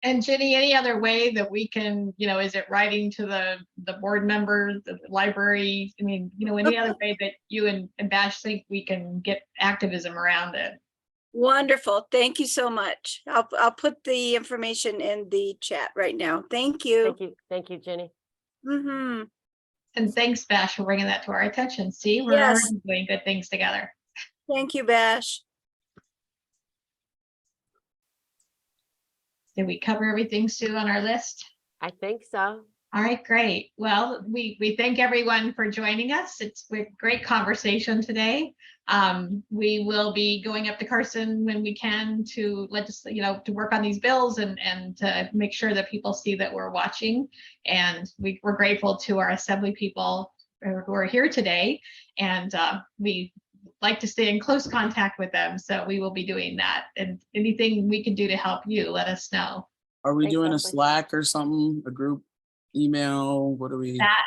And Ginny, any other way that we can, is it writing to the board members, the library? I mean, any other way that you and Bash think we can get activism around it? Wonderful. Thank you so much. I'll put the information in the chat right now. Thank you. Thank you, Ginny. Mm-hmm. And thanks, Bash, for bringing that to our attention. See, we're Yes. already doing good things together. Thank you, Bash. Did we cover everything, Sue, on our list? I think so. All right, great. Well, we thank everyone for joining us. It's a great conversation today. We will be going up to Carson when we can to to work on these bills and to make sure that people see that we're watching. And we're grateful to our assembly people who are here today. And we like to stay in close contact with them. So we will be doing that. And anything we can do to help you, let us know. Are we doing a Exactly. Slack or something? A group email? What do we? That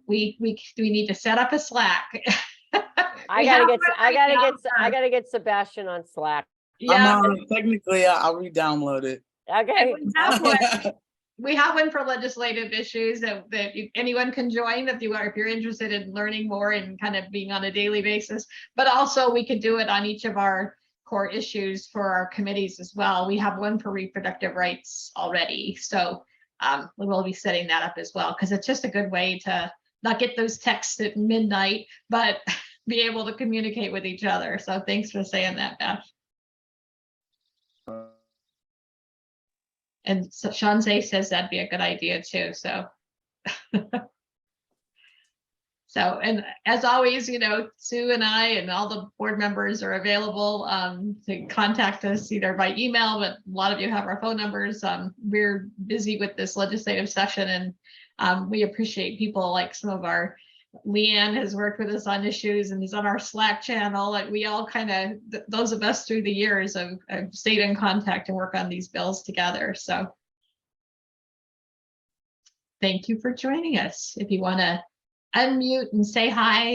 we need to set up a Slack. I gotta get Sebastian on Slack. Yeah, Technically, I'll re-download it. Okay. we have one for legislative issues that anyone can join if you're interested in learning more and kind of being on a daily basis. But also we could do it on each of our core issues for our committees as well. We have one for reproductive rights already, so we will be setting that up as well, because it's just a good way to not get those texts at midnight, but be able to communicate with each other. So thanks for saying that, Beth. And so Shanzay says that'd be a good idea too. So, and as always, Sue and I and all the board members are available to contact us either by email, but a lot of you have our phone numbers. We're busy with this legislative session, and we appreciate people like some of our Leanne has worked with us on issues and is on our Slack channel. Like we all kind of, those of us through the years have stayed in contact and work on these bills together. So thank you for joining us. If you want to unmute and say hi.